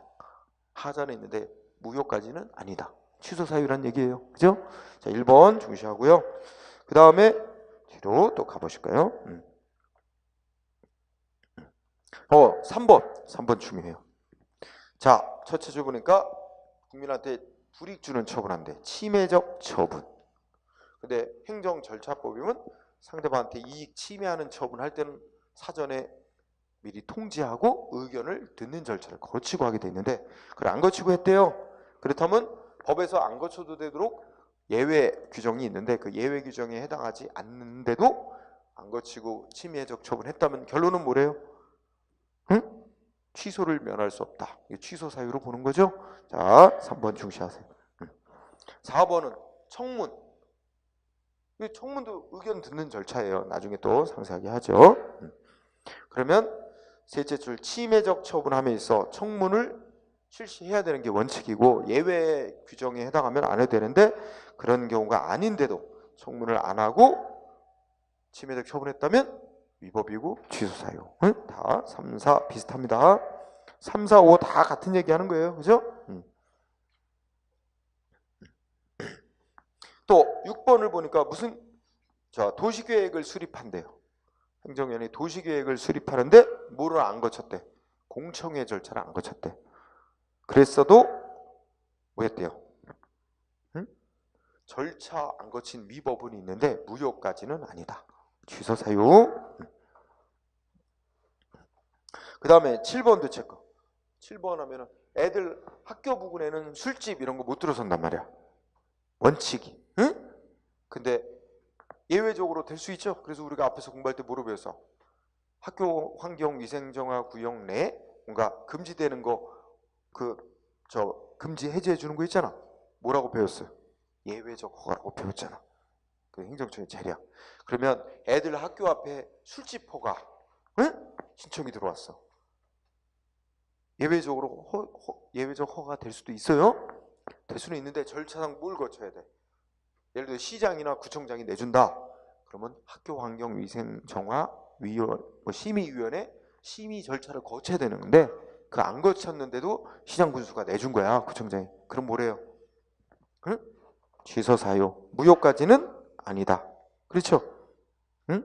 하자는 있는데 무효까지는 아니다. 취소 사유란 얘기예요. 그죠? 자, 1번 중시하고요. 그 다음에 뒤로 또 가보실까요? 3번 중요해요. 자, 첫째 줄 보니까 국민한테 불이익 주는 처분한대. 침해적 처분. 근데 행정절차법이면 상대방한테 이익 침해하는 처분할 때는 사전에 미리 통지하고 의견을 듣는 절차를 거치고 하게 돼 있는데 그걸 안 거치고 했대요. 그렇다면 법에서 안 거쳐도 되도록 예외 규정이 있는데 그 예외 규정에 해당하지 않는데도 안 거치고 침해적 처분했다면 결론은 뭐래요? 응? 취소를 면할 수 없다. 이게 취소 사유로 보는 거죠. 자, 3번 중시하세요. 4번은 청문. 이 청문도 의견 듣는 절차예요. 나중에 또 상세하게 하죠. 그러면 셋째 줄 침해적 처분함에 있어 청문을 실시해야 되는 게 원칙이고 예외 규정에 해당하면 안 해도 되는데 그런 경우가 아닌데도 청문을 안 하고 침해적 처분했다면 위법이고 취소 사유. 다 3, 4 비슷합니다. 3, 4, 5 다 같은 얘기 하는 거예요. 그죠? 또 6번을 보니까 무슨 도시계획을 수립한대요. 행정위원회 도시계획을 수립하는데 뭐를 안 거쳤대? 공청회 절차를 안 거쳤대. 그랬어도 뭐 했대요? 절차 안 거친 위법은 있는데 무효까지는 아니다. 취소 사유. 그 다음에 7번도 체크. 7번 하면은 애들 학교 부근에는 술집 이런 거 못 들어선단 말이야. 원칙이. 응? 근데 예외적으로 될 수 있죠. 그래서 우리가 앞에서 공부할 때 뭐로 배웠어? 학교 환경 위생정화 구역 내 뭔가 금지되는 거 금지 해제해 주는 거 있잖아. 뭐라고 배웠어요? 예외적 허가라고 배웠잖아. 그 행정처의 재량. 그러면 애들 학교 앞에 술집 허가 신청이 들어왔어. 예외적 허가 될 수도 있어요. 될 수는 있는데 절차상 뭘 거쳐야 돼? 예를 들어 시장이나 구청장이 내준다. 그러면 학교환경위생정화 심의위원회 심의 절차를 거쳐야 되는데 그 안 거쳤는데도 시장 군수가 내준 거야. 구청장이. 그럼 뭐래요? 응? 취소 사유. 무효까지는 아니다. 그렇죠? 응?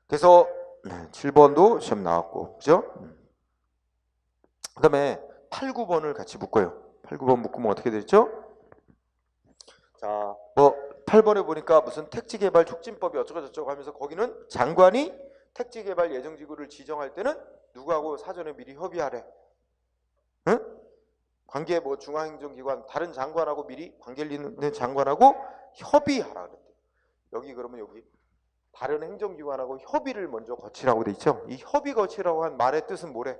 그래서 7번도 시험 나왔고, 그죠? 그 다음에 8, 9번을 같이 묶어요. 8, 9번 묶으면 어떻게 되죠? 자, 8번에 보니까 무슨 택지개발 촉진법이 어쩌고저쩌고 하면서 거기는 장관이 택지개발 예정지구를 지정할 때는 누구하고 사전에 미리 협의하래. 응? 관계 중앙행정기관 다른 장관하고 미리 관계를 있는 장관하고 협의하라 그랬대. 그러면 여기 다른 행정기관하고 협의를 먼저 거치라고 돼 있죠. 이 협의 거치라고 한 말의 뜻은 뭐래?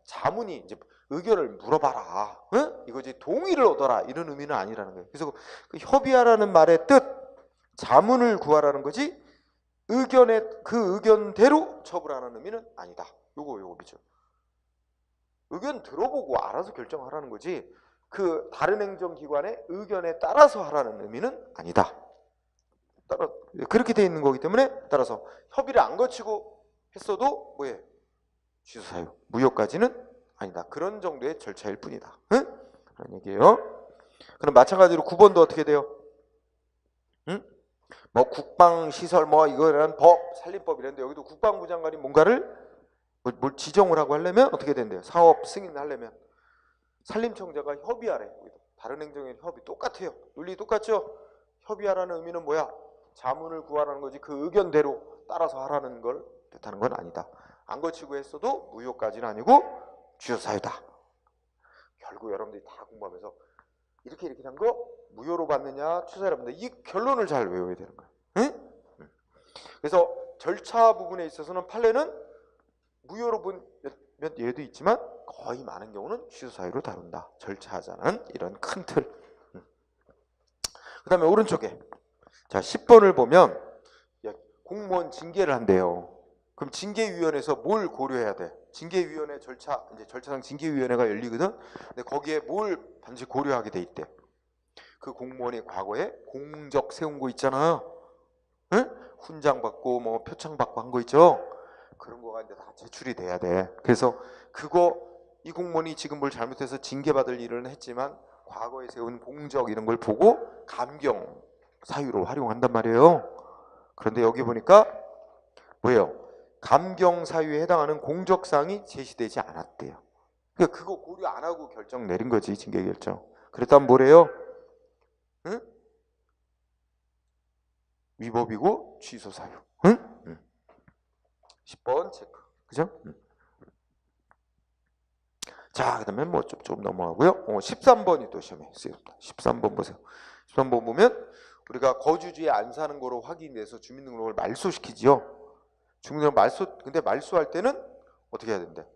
자문이 이제 의견을 물어봐라. 응? 이거지 동의를 얻어라 이런 의미는 아니라는 거예요. 그래서 그 협의하라는 말의 뜻, 자문을 구하라는 거지 그 의견대로 처분하는 의미는 아니다. 요거 그죠? 의견 들어보고 알아서 결정하라는 거지 그 다른 행정기관의 의견에 따라서 하라는 의미는 아니다. 그렇게 돼 있는 거기 때문에 따라서 협의를 안 거치고 했어도 뭐해? 취소 사유. 무효까지는 아니다. 그런 정도의 절차일 뿐이다. 응? 그런 얘기예요. 그럼 마찬가지로 9번도 어떻게 돼요? 응? 국방시설 이거라는 법, 산림법 이랬는데 여기도 국방부 장관이 뭔가를 뭘 지정을 하고 하려면 어떻게 된대요? 사업 승인하려면 산림청자가 협의하래. 다른 행정의 협의 똑같아요. 논리 똑같죠? 협의하라는 의미는 뭐야? 자문을 구하라는 거지 그 의견대로 따라서 하라는 걸 뜻하는 건 아니다. 안 거치고 했어도 무효까지는 아니고 취소 사유다. 결국 여러분들이 다 공부하면서 이렇게 한 거 무효로 받느냐 취소로 받느냐 이 결론을 잘 외워야 되는 거예요. 응? 그래서 절차 부분에 있어서는 판례는 무효로 본 몇 예도 있지만 거의 많은 경우는 취소 사유로 다룬다. 절차하자는 이런 큰 틀. 그 다음에 오른쪽에 자 10번을 보면 공무원 징계를 한대요. 그럼 징계위원회에서 뭘 고려해야 돼? 징계위원회 절차, 이제 절차상 징계위원회가 열리거든. 근데 거기에 뭘 반드시 고려하게 돼 있대. 그 공무원이 과거에 공적 세운 거 있잖아요. 응? 훈장 받고 표창 받고 한 거 있죠. 그런 거가 이제 다 제출이 돼야 돼. 그래서 이 공무원이 지금 뭘 잘못해서 징계받을 일은 했지만 과거에 세운 공적 이런 걸 보고 감경 사유로 활용한단 말이에요. 그런데 여기 보니까 뭐예요? 감경 사유에 해당하는 공적사항이 제시되지 않았대요. 그러니까 그거 고려 안 하고 결정 내린 거지, 징계 결정. 그랬다면 뭐래요? 응? 위법이고 취소 사유. 응? 10번 체크. 그죠? 자, 그다음에 뭐 좀 넘어가고요. 13번이 또 시험에 쓰였습니다. 13번 보세요. 13번 보면 우리가 거주지에 안 사는 거로 확인돼서 주민등록을 말소시키지요. 주민등록 근데 말소할 때는 어떻게 해야 된대?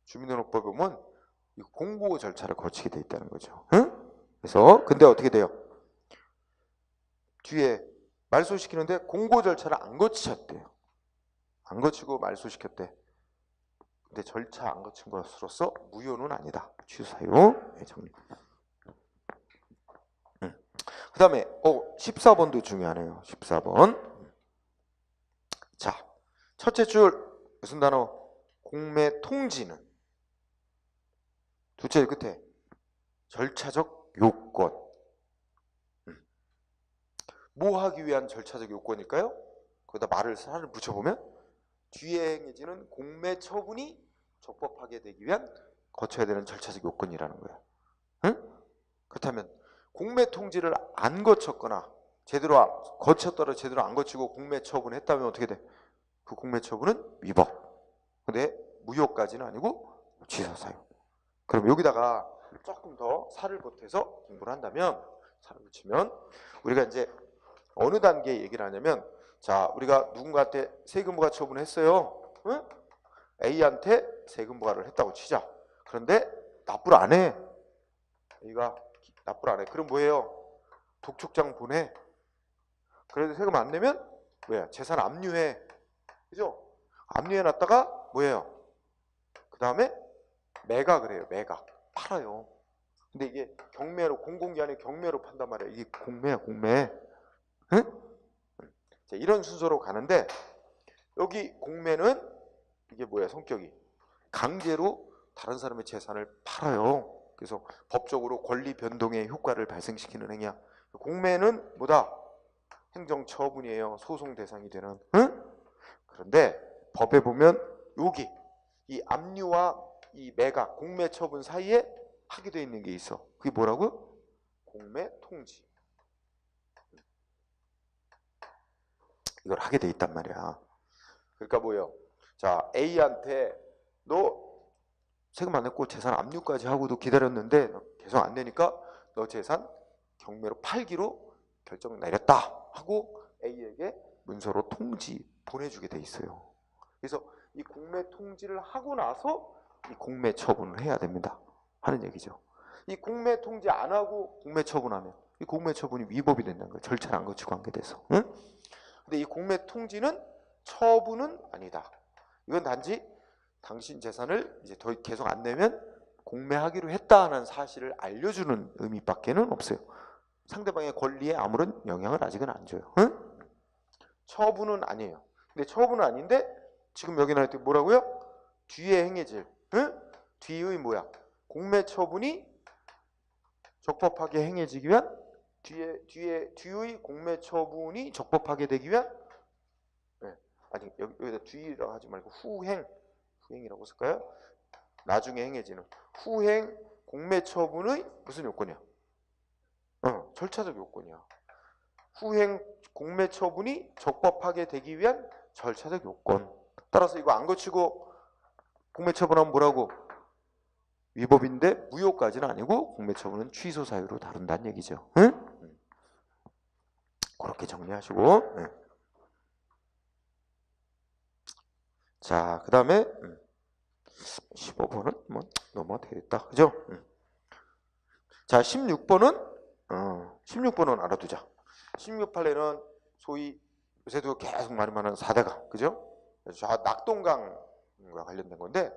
주민등록법에 보면 이 공고 절차를 거치게 돼 있다는 거죠. 응? 그래서 근데 어떻게 돼요? 뒤에 말소시키는데 공고 절차를 안 거치셨대요. 안 거치고 말소시켰대. 근데 절차 안 거친 것으로서 무효는 아니다. 취소사유. 네, 정리. 그 다음에 14번도 중요하네요. 14번. 자, 첫째 줄 무슨 단어? 공매 통지는 둘째 끝에 절차적 요건. 뭐 하기 위한 절차적 요건일까요? 거기다 살을 붙여보면 뒤에 행해지는 공매 처분이 적법하게 되기 위한 거쳐야 되는 절차적 요건이라는 거예요. 응? 그렇다면 공매 통지를 안 거쳤거나 거쳤더라도 제대로 안 거치고 공매 처분을 했다면 어떻게 돼? 그 공매 처분은 위법. 근데 무효까지는 아니고 취소사유. 그럼 여기다가 조금 더 살을 보태서 공부를 한다면, 살을 붙이면 우리가 이제 어느 단계에 얘기를 하냐면, 자, 우리가 누군가한테 세금 부과 처분을 했어요. 응? A한테 세금 부과를 했다고 치자. 그런데 납부를 안 해. A가 납부를 안 해. 그럼 뭐예요? 독촉장 보내. 그래도 세금 안 내면 뭐야? 재산 압류해. 그죠? 압류해 놨다가 뭐예요? 그 다음에 매각을 해요. 매각. 팔아요. 근데 이게 경매로, 공공기관의 경매로 판단 말이야. 이게 공매야, 공매. 응? 자, 이런 순서로 가는데, 여기 공매는 이게 뭐야? 성격이 강제로 다른 사람의 재산을 팔아요. 그래서 법적으로 권리 변동의 효과를 발생시키는 행위야. 공매는 뭐다? 행정처분이에요. 소송 대상이 되는. 응? 그런데 법에 보면 여기 이 압류와 이 매각, 공매 처분 사이에 하게 돼 있는 게 있어. 그게 뭐라고? 공매 통지. 이걸 하게 돼 있단 말이야. 그러니까 뭐예요? 자, A한테 너 세금 안 냈고 재산 압류까지 하고도 기다렸는데 계속 안 내니까 너 재산 경매로 팔기로 결정 내렸다 하고 A에게 문서로 통지 보내주게 돼 있어요. 그래서 이 공매 통지를 하고 나서 이 공매 처분을 해야 됩니다 하는 얘기죠. 이 공매 통지 안 하고 공매 처분하면 이 공매 처분이 위법이 된다는 거예요. 절차를 안 거치고 한 게 돼서. 응? 근데 이 공매 통지는 처분은 아니다. 이건 단지 당신 재산을 이제 더 계속 안 내면 공매하기로 했다는 사실을 알려주는 의미밖에는 없어요. 상대방의 권리에 아무런 영향을 아직은 안 줘요. 응? 처분은 아니에요. 근데 처분은 아닌데 지금 여기 나올 때 뭐라고요? 뒤에 행해질. 응? 뒤의 뭐야? 공매 처분이 적법하게 행해지기 위한 뒤의 공매 처분이 적법하게 되기 위한, 네. 아니 여기다 뒤라고 하지 말고 후행이라고 쓸까요? 나중에 행해지는 후행 공매 처분의 무슨 요건이야? 절차적 요건이야. 후행 공매 처분이 적법하게 되기 위한 절차적 요건. 따라서 이거 안 거치고 공매 처분하면 뭐라고? 위법인데 무효까지는 아니고 공매 처분은 취소 사유로 다룬다는 얘기죠. 응? 그렇게 정리하시고. 네. 자, 그 다음에 15번은 뭐 넘어도 되겠다. 그죠? 자, 16번은 알아두자. 16판례는 소위 요새도 계속 말이 많은 4대강. 그죠? 낙동강과 관련된 건데,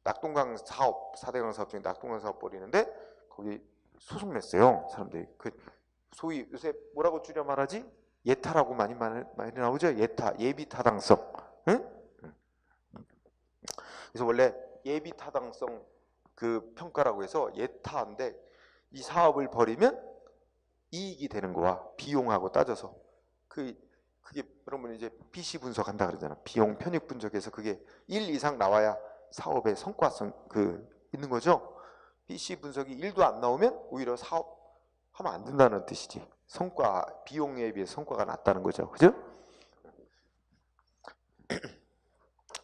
낙동강 사업, 4대강 사업 중에 낙동강 사업 벌이는데 거기 소송 냈어요. 사람들이. 그 소위 요새 뭐라고 줄여 말하지? 예타라고 많이 나오죠? 예타, 예비타당성. 응? 그래서 원래 예비타당성 그 평가라고 해서 예타인데, 이 사업을 벌이면 이익이 되는 거와 비용하고 따져서 그게 여러분 이제 PC 분석한다 그러잖아. 비용 편익 분석에서 그게 1 이상 나와야 사업의 성과성 그 있는 거죠. PC 분석이 1도 안 나오면 오히려 사업하면 안 된다는 뜻이지. 성과, 비용에 비해 성과가 낮다는 거죠. 그죠?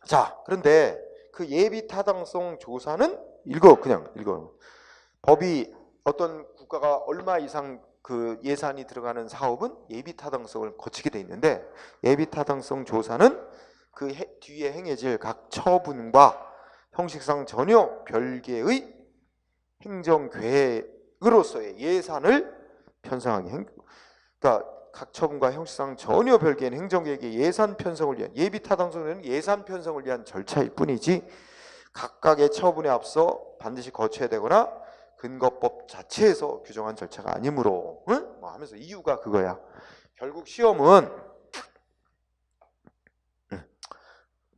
자, 그런데 그 예비 타당성 조사는 그냥 읽어. 법이 어떤 국가가 얼마 이상 그 예산이 들어가는 사업은 예비 타당성을 거치게 돼 있는데, 예비 타당성 조사는 그 뒤에 행해질 각 처분과 형식상 전혀 별개의 행정 계획으로서의 예산을 편성하기, 그러니까 각 처분과 형식상 전혀 별개인 행정계획의 예산 편성을 위한, 예비 타당성은 예산 편성을 위한 절차일 뿐이지 각각의 처분에 앞서 반드시 거쳐야 되거나 근거법 자체에서 규정한 절차가 아니므로, 응? 뭐 하면서 이유가 그거야. 결국 시험은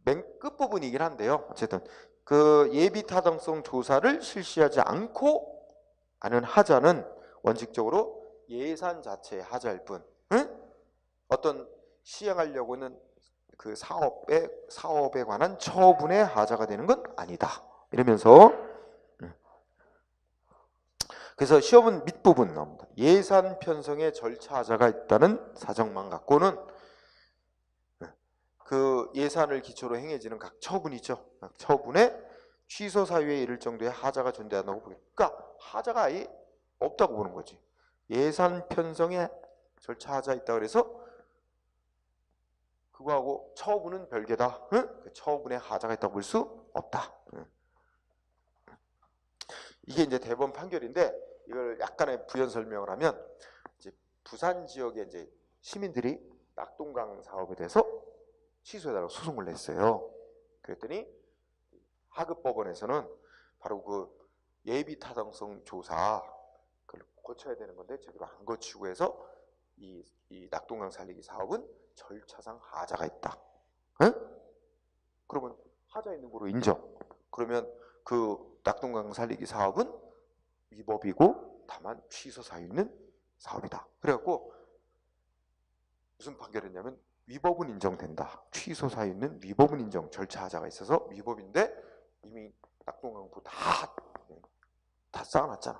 맨 끝부분이긴 한데요. 어쨌든 그 예비 타당성 조사를 실시하지 않고 하는 하자는 원칙적으로 예산 자체의 하자일 뿐, 응? 어떤 시행하려고는 그 사업에 관한 처분의 하자가 되는 건 아니다. 이러면서 그래서 시험은 밑부분 나옵니다. 예산 편성에 절차 하자가 있다는 사정만 갖고는 그 예산을 기초로 행해지는 각 처분이죠. 각 처분에 취소 사유에 이를 정도의 하자가 존재한다고 보겠다. 그러니까 하자가 아예 없다고 보는 거지. 예산 편성에 절차 하자 있다 그래서 그거하고 처분은 별개다. 응? 그 처분에 하자가 있다고 볼 수 없다. 응. 이게 이제 대법원 판결인데, 이걸 약간의 부연 설명을 하면, 이제 부산 지역의 이제 시민들이 낙동강 사업에 대해서 취소해달라고 소송을 냈어요. 그랬더니 하급법원에서는 바로 그 예비 타당성 조사 그걸 거쳐야 되는 건데 제대로 안 거치고 해서 이 낙동강 살리기 사업은 절차상 하자가 있다. 응? 그러면 하자 있는 거로 인정. 그러면 그 낙동강 살리기 사업은 위법이고 다만 취소 사유 있는 사업이다. 그래갖고 무슨 판결했냐면 위법은 인정된다. 취소 사유 있는 위법은 인정. 절차 하자가 있어서 위법인데 이미 낙동강부 다 쌓아놨잖아.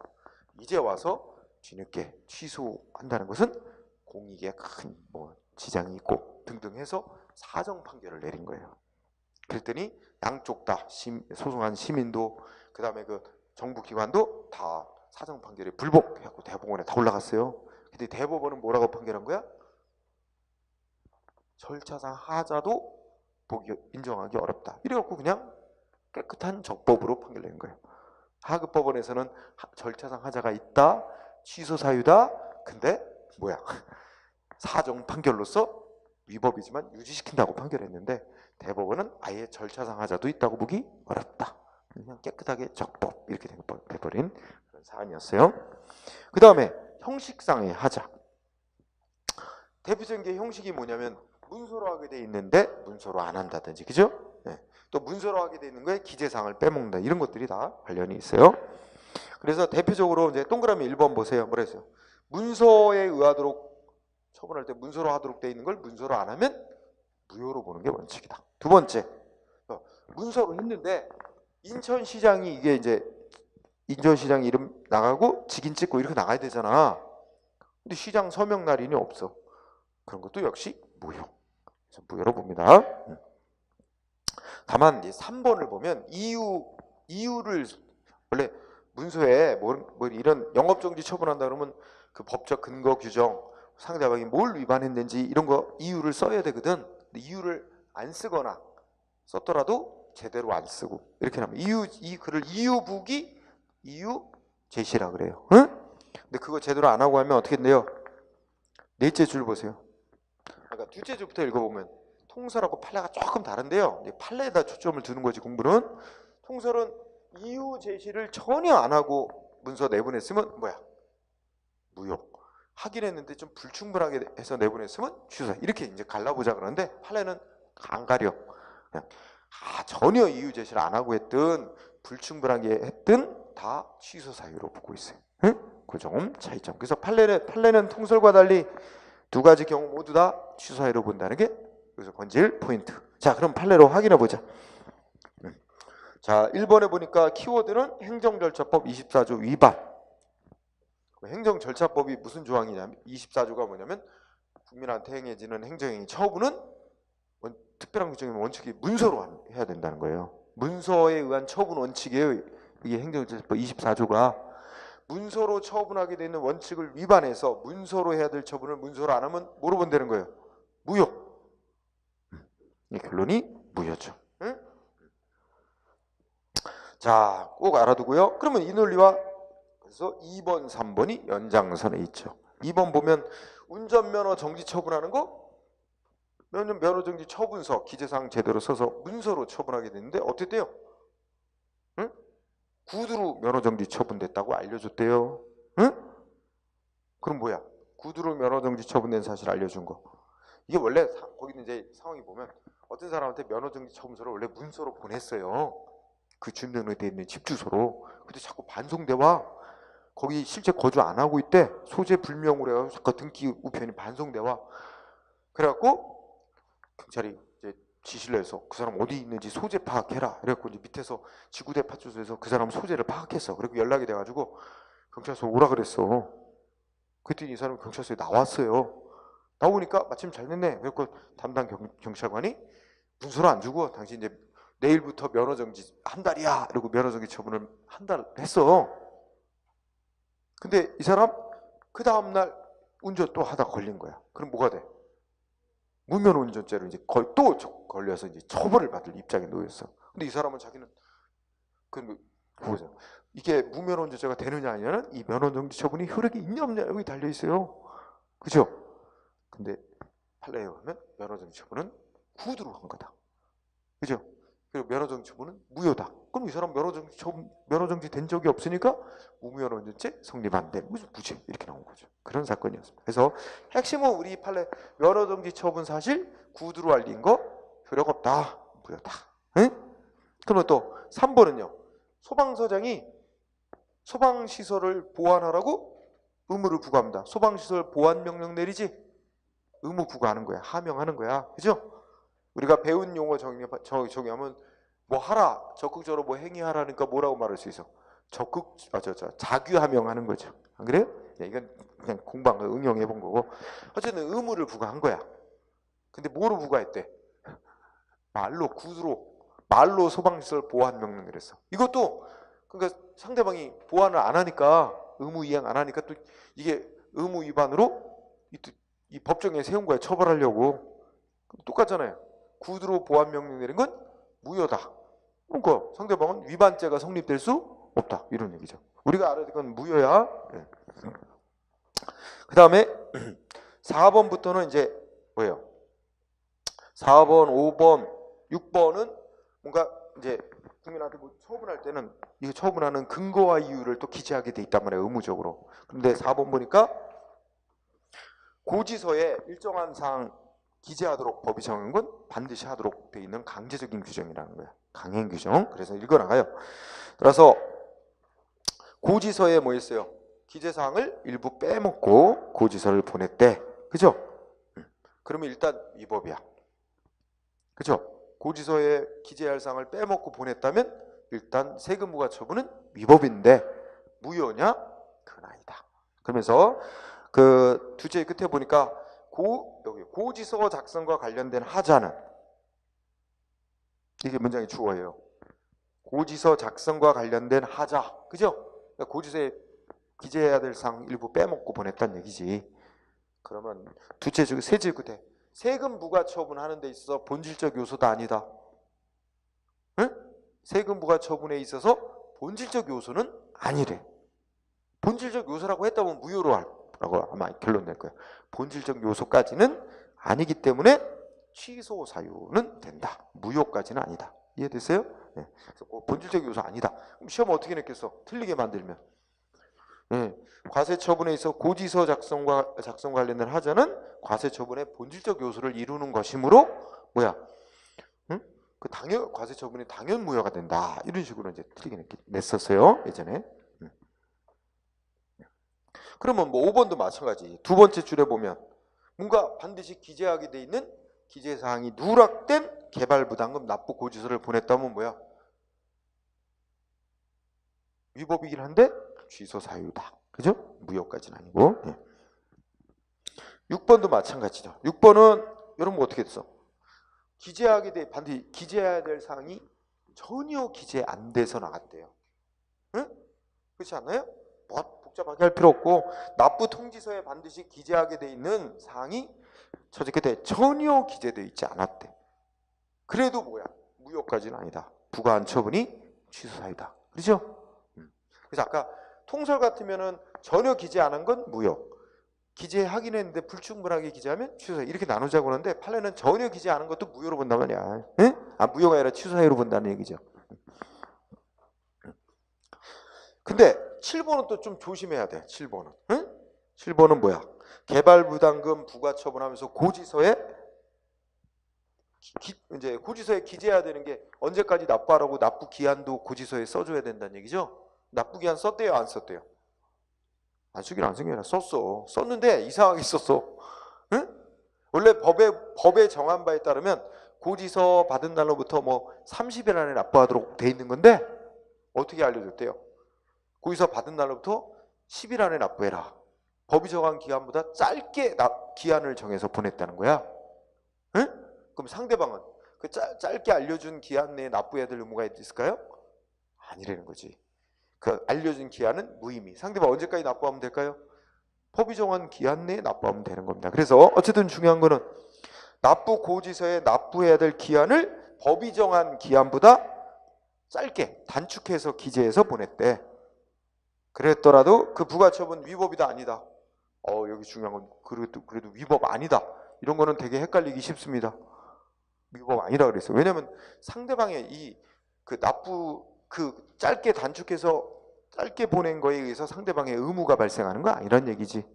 이제 와서 뒤늦게 취소한다는 것은 공익에 큰 지장이 있고 등등 해서 사정 판결을 내린 거예요. 그랬더니 양쪽 다 소송한 시민도 그 다음에 그 정부 기관도 다 사정 판결에 불복해갖고 대법원에 다 올라갔어요. 근데 대법원은 뭐라고 판결한 거야? 절차상 하자도 인정하기 어렵다. 이래갖고 그냥 깨끗한 적법으로 판결 낸 거예요. 하급법원에서는 절차상 하자가 있다, 취소 사유다. 근데 뭐야? 사정 판결로서 위법이지만 유지시킨다고 판결했는데 대법원은 아예 절차상 하자도 있다고 보기 어렵다. 그냥 깨끗하게 적법 이렇게 돼버린 그런 사안이었어요. 그 다음에 형식상의 하자. 대표적인 게 형식이 뭐냐면 문서로 하게 돼 있는데 문서로 안 한다든지, 그죠? 네. 또 문서로 하게 돼 있는 거에 기재사항을 빼먹는다. 이런 것들이 다 관련이 있어요. 그래서 대표적으로 이제 동그라미 1번 보세요. 뭐라 했어요? 문서에 의하도록 처분할 때 문서로 하도록 돼 있는 걸 문서로 안 하면 무효로 보는 게 원칙이다. 두 번째, 문서로 했는데 인천시장이 이게 이제 인천시장 이름 나가고 직인 찍고 이렇게 나가야 되잖아. 근데 시장 서명 날인이 없어. 그런 것도 역시 무효. 그래서 무효로 봅니다. 다만 이제 3번을 보면 이유를 원래 문서에 뭐 이런 영업정지 처분한다 그러면 그 법적 근거 규정, 상대방이 뭘 위반했는지 이런 거 이유를 써야 되거든. 근데 이유를 안 쓰거나 썼더라도 제대로 안 쓰고 이렇게 하면 이 글을 이유북이 이유 제시라 그래요. 응? 근데 그거 제대로 안 하고 하면 어떻게 된대요? 넷째 줄 보세요. 그러니까 둘째 줄부터 읽어보면 통설하고 판례가 조금 다른데요. 판례에다 초점을 두는 거지 공부는. 통설은 이유 제시를 전혀 안 하고 문서 내보냈으면 뭐야? 무효. 하긴 했는데 좀 불충분하게 해서 내보냈으면 취소. 이렇게 이제 갈라보자 그러는데 판례는 안 가려. 그냥 전혀 이유 제시를 안 하고 했든 불충분하게 했든 다 취소 사유로 보고 있어요. 응? 그 좀 차이점. 그래서 판례는 통설과 달리 두 가지 경우 모두 다 취소 사유로 본다는 게 여기서 건질 포인트. 자, 그럼 판례로 확인해 보자. 자, 1번에 보니까 키워드는 행정절차법 24조 위반. 행정절차법이 무슨 조항이냐면 24조가 뭐냐면 국민한테 행해지는 행정행위 처분은 특별한 규정이면 원칙이 문서로 해야 된다는 거예요. 문서에 의한 처분 원칙이에요. 이게 행정절차법 24조가 문서로 처분하게 되는 원칙을 위반해서 문서로 해야 될 처분을 문서로 안 하면 뭐로 본다는 거예요? 무효. 이 결론이 무효죠. 응? 자, 꼭 알아두고요. 그러면 이 논리와 그래서 2번, 3번이 연장선에 있죠. 2번 보면 운전면허 정지 처분하는 거 면허정지 처분서 기재사항 제대로 써서 문서로 처분하게 되는데 어떻게 돼요? 응? 구두로 면허정지 처분됐다고 알려줬대요. 응? 그럼 뭐야? 구두로 면허정지 처분된 사실 알려준 거. 이게 원래 거기는 이제 상황이 보면 어떤 사람한테 면허정지 처분서를 원래 문서로 보냈어요. 그 주민등록에 있는 집 주소로. 근데 자꾸 반송돼와. 거기 실제 거주 안 하고 있대. 소재 불명으로 해서 자꾸 등기 우편이 반송돼와. 그래갖고 경찰이 이제 지시를 해서 그 사람 어디 있는지 소재 파악해라. 그래갖고 이제 밑에서 지구대 파출소에서 그 사람 소재를 파악했어. 그리고 연락이 돼가지고 경찰서 오라 그랬어. 그랬더니 이 사람이 경찰서에 나왔어요. 나오니까 마침 잘 됐네. 그래갖고 담당 경찰관이 문서를 안 주고 당신 이제 내일부터 면허정지 한 달이야. 이러고 면허정지 처분을 한 달 했어. 근데 이 사람 그 다음날 운전 또 하다 걸린 거야. 그럼 뭐가 돼? 무면허 운전죄로 이제 또 걸려서 이제 처벌을 받을 입장에 놓였어. 근데 이 사람은 자기는 보세요. 이게 무면허 운전죄가 되느냐 아니냐는 이 면허정지 처분이 효력이 있냐 없냐 여기 달려 있어요. 그죠? 근데 판례에 보면 면허정지 처분은 구두로 한 거다. 그죠? 그리고 면허정지 처분은 무효다. 그럼 이 사람 면허정지 된 적이 없으니까 무면허 운전죄 성립 안 돼. 무죄 이렇게 나온 거죠. 그런 사건이었습니다. 그래서 핵심은 우리 판례 면허정지 처분 사실 구두로 알린 거 효력 없다. 무효다. 응? 그러면 또 3번은요. 소방서장이 소방시설을 보완하라고 의무를 부과합니다. 소방시설 보완 명령 내리지 의무 부과하는 거야. 하명하는 거야. 그죠? 우리가 배운 용어 정의하면 뭐 하라, 적극적으로 뭐 행위하라니까 뭐라고 말할 수 있어? 자규하명하는 거죠. 안 그래요? 이건 그냥 공부한 거 응용해 본 거고. 어쨌든 의무를 부과한 거야. 근데 뭐로 부과했대? 말로 소방시설 보완 명령을 했어. 이것도 그러니까 상대방이 보완을 안 하니까 의무 이행 안 하니까 또 이게 의무 위반으로 이 법정에 세운 거야. 처벌하려고. 똑같잖아요. 구두로 보완 명령 내린 건 무효다. 그러니까 상대방은 위반죄가 성립될 수 없다. 이런 얘기죠. 우리가 알아야 될 건 무효야. 네. 그 다음에 4번부터는 이제 뭐예요? 4번, 5번, 6번은 뭔가 이제 국민한테 뭐 처분할 때는 이 처분하는 근거와 이유를 또 기재하게 돼 있단 말이에요. 의무적으로. 그런데 4번 보니까 고지서에 일정한 사항 기재하도록 법이 정한 건 반드시 하도록 돼 있는 강제적인 규정이라는 거야. 강행 규정. 그래서 읽어나가요. 따라서 고지서에 뭐 있어요? 기재사항을 일부 빼먹고 고지서를 보냈대. 그죠? 그러면 일단 위법이야. 그죠? 고지서에 기재할 사항을 빼먹고 보냈다면 일단 세금부과 처분은 위법인데 무효냐? 그건 아니다. 그러면서 그 두째 끝에 보니까 여기 고지서 작성과 관련된 하자는 이게 문장의 주어예요. 고지서 작성과 관련된 하자. 그죠? 그러니까 고지서에 기재해야 될 사항 일부 빼먹고 보냈다는 얘기지. 그러면 두째 세제 끝에 세금 부과 처분하는 데 있어서 본질적 요소도 아니다. 응? 세금 부과 처분에 있어서 본질적 요소는 아니래. 본질적 요소라고 했다면 무효로 라고 아마 결론 낼 거예요. 본질적 요소까지는 아니기 때문에 취소 사유는 된다. 무효까지는 아니다. 이해됐어요? 네. 그래서 본질적 요소 아니다. 그럼 시험 어떻게 냈겠어? 틀리게 만들면. 네. 과세 처분에 있어 고지서 작성과 관련된 하자는 과세 처분의 본질적 요소를 이루는 것이므로 뭐야? 응? 그 과세 처분이 당연 무효가 된다. 이런 식으로 이제 틀리게 냈었어요. 예전에. 그러면 뭐 5번도 마찬가지. 두 번째 줄에 보면 뭔가 반드시 기재하게 돼 있는 기재사항이 누락된 개발부담금 납부 고지서를 보냈다면 뭐야? 위법이긴 한데 취소 사유다. 그죠? 무효까지는 아니고. 예. 6번도 마찬가지죠. 6번은 여러분 어떻게 됐어? 기재하게 돼 반드시 기재해야 될 사항이 전혀 기재 안 돼서 나갔대요. 응? 그렇지 않나요? 뭐 복잡하게 할 필요 없고 납부 통지서에 반드시 기재하게 돼 있는 사항이 저렇게 전혀 기재되어 있지 않았대. 그래도 뭐야? 무효까지는 아니다. 부과한 처분이 취소 사유다. 그렇죠? 그래서 아까 통설 같으면은 전혀 기재 안 한 건 무효. 기재하긴 했는데 불충분하게 기재하면 취소 이렇게 나누자고 하는데 판례는 전혀 기재 안 한 것도 무효로 본단 말이야. 응? 아 무효가 아니라 취소 사유로 본다는 얘기죠. 근데 7번은 또 좀 조심해야 돼. 7번은. 응? 7번은 뭐야? 개발부담금 부과 처분하면서 고지서에 이제 고지서에 기재해야 되는 게 언제까지 납부하라고 납부 기한도 고지서에 써줘야 된다는 얘기죠. 납부 기한 썼대요, 안 썼대요? 안 쓰긴 안 쓰긴 썼어. 썼는데 이상하게 썼어. 응? 원래 법에 정한 바에 따르면 고지서 받은 날로부터 뭐 30일 안에 납부하도록 돼 있는 건데 어떻게 알려줬대요? 고지서 받은 날로부터 10일 안에 납부해라. 법이 정한 기한보다 짧게 기한을 정해서 보냈다는 거야. 응? 그럼 상대방은 그 짧게 알려준 기한 내에 납부해야 될 의무가 있을까요? 아니라는 거지. 그 알려준 기한은 무의미. 상대방 언제까지 납부하면 될까요? 법이 정한 기한 내에 납부하면 되는 겁니다. 그래서 어쨌든 중요한 거는 납부 고지서에 납부해야 될 기한을 법이 정한 기한보다 짧게 단축해서 기재해서 보냈대. 그랬더라도 그 부가처분 위법이다 아니다. 여기 중요한 건 그래도 위법 아니다. 이런 거는 되게 헷갈리기 쉽습니다. 위법 아니라 그랬어요. 왜냐면 상대방의 이 그 납부 그 짧게 단축해서 짧게 보낸 거에 의해서 상대방의 의무가 발생하는 거 아니란 얘기지.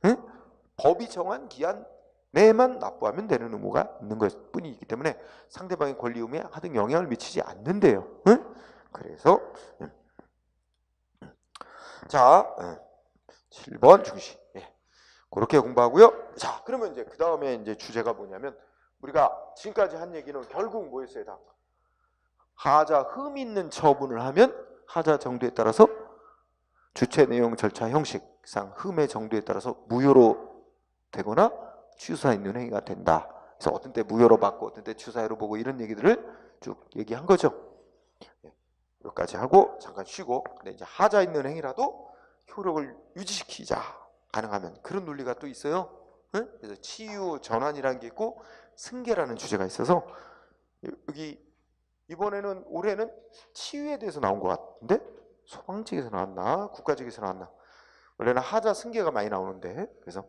응? 법이 정한 기한 내만 납부하면 되는 의무가 있는 것 뿐이기 때문에 상대방의 권리 의무에 하등 영향을 미치지 않는데요. 응? 그래서 자 7번 중시. 예. 그렇게 공부하고요. 자, 그러면 이제 그 다음에 이제 주제가 뭐냐면 우리가 지금까지 한 얘기는 결국 뭐였어요? 다 하자 흠 있는 처분을 하면 하자 정도에 따라서 주체 내용 절차 형식상 흠의 정도에 따라서 무효로 되거나 취소사 있는 행위가 된다. 그래서 어떤 때 무효로 받고 어떤 때 취소사유로 보고 이런 얘기들을 쭉 얘기한 거죠. 여기까지 하고 잠깐 쉬고 근데 이제 하자 있는 행위라도 효력을 유지시키자 가능하면 그런 논리가 또 있어요. 응? 그래서 치유 전환이라는 게 있고 승계라는 주제가 있어서 여기 이번에는 올해는 치유에 대해서 나온 것 같은데 소방직에서 나왔나 국가직에서 나왔나 원래는 하자 승계가 많이 나오는데 그래서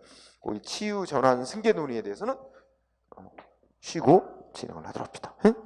이 치유 전환 승계 논의에 대해서는 쉬고 진행을 하도록 합시다. 응?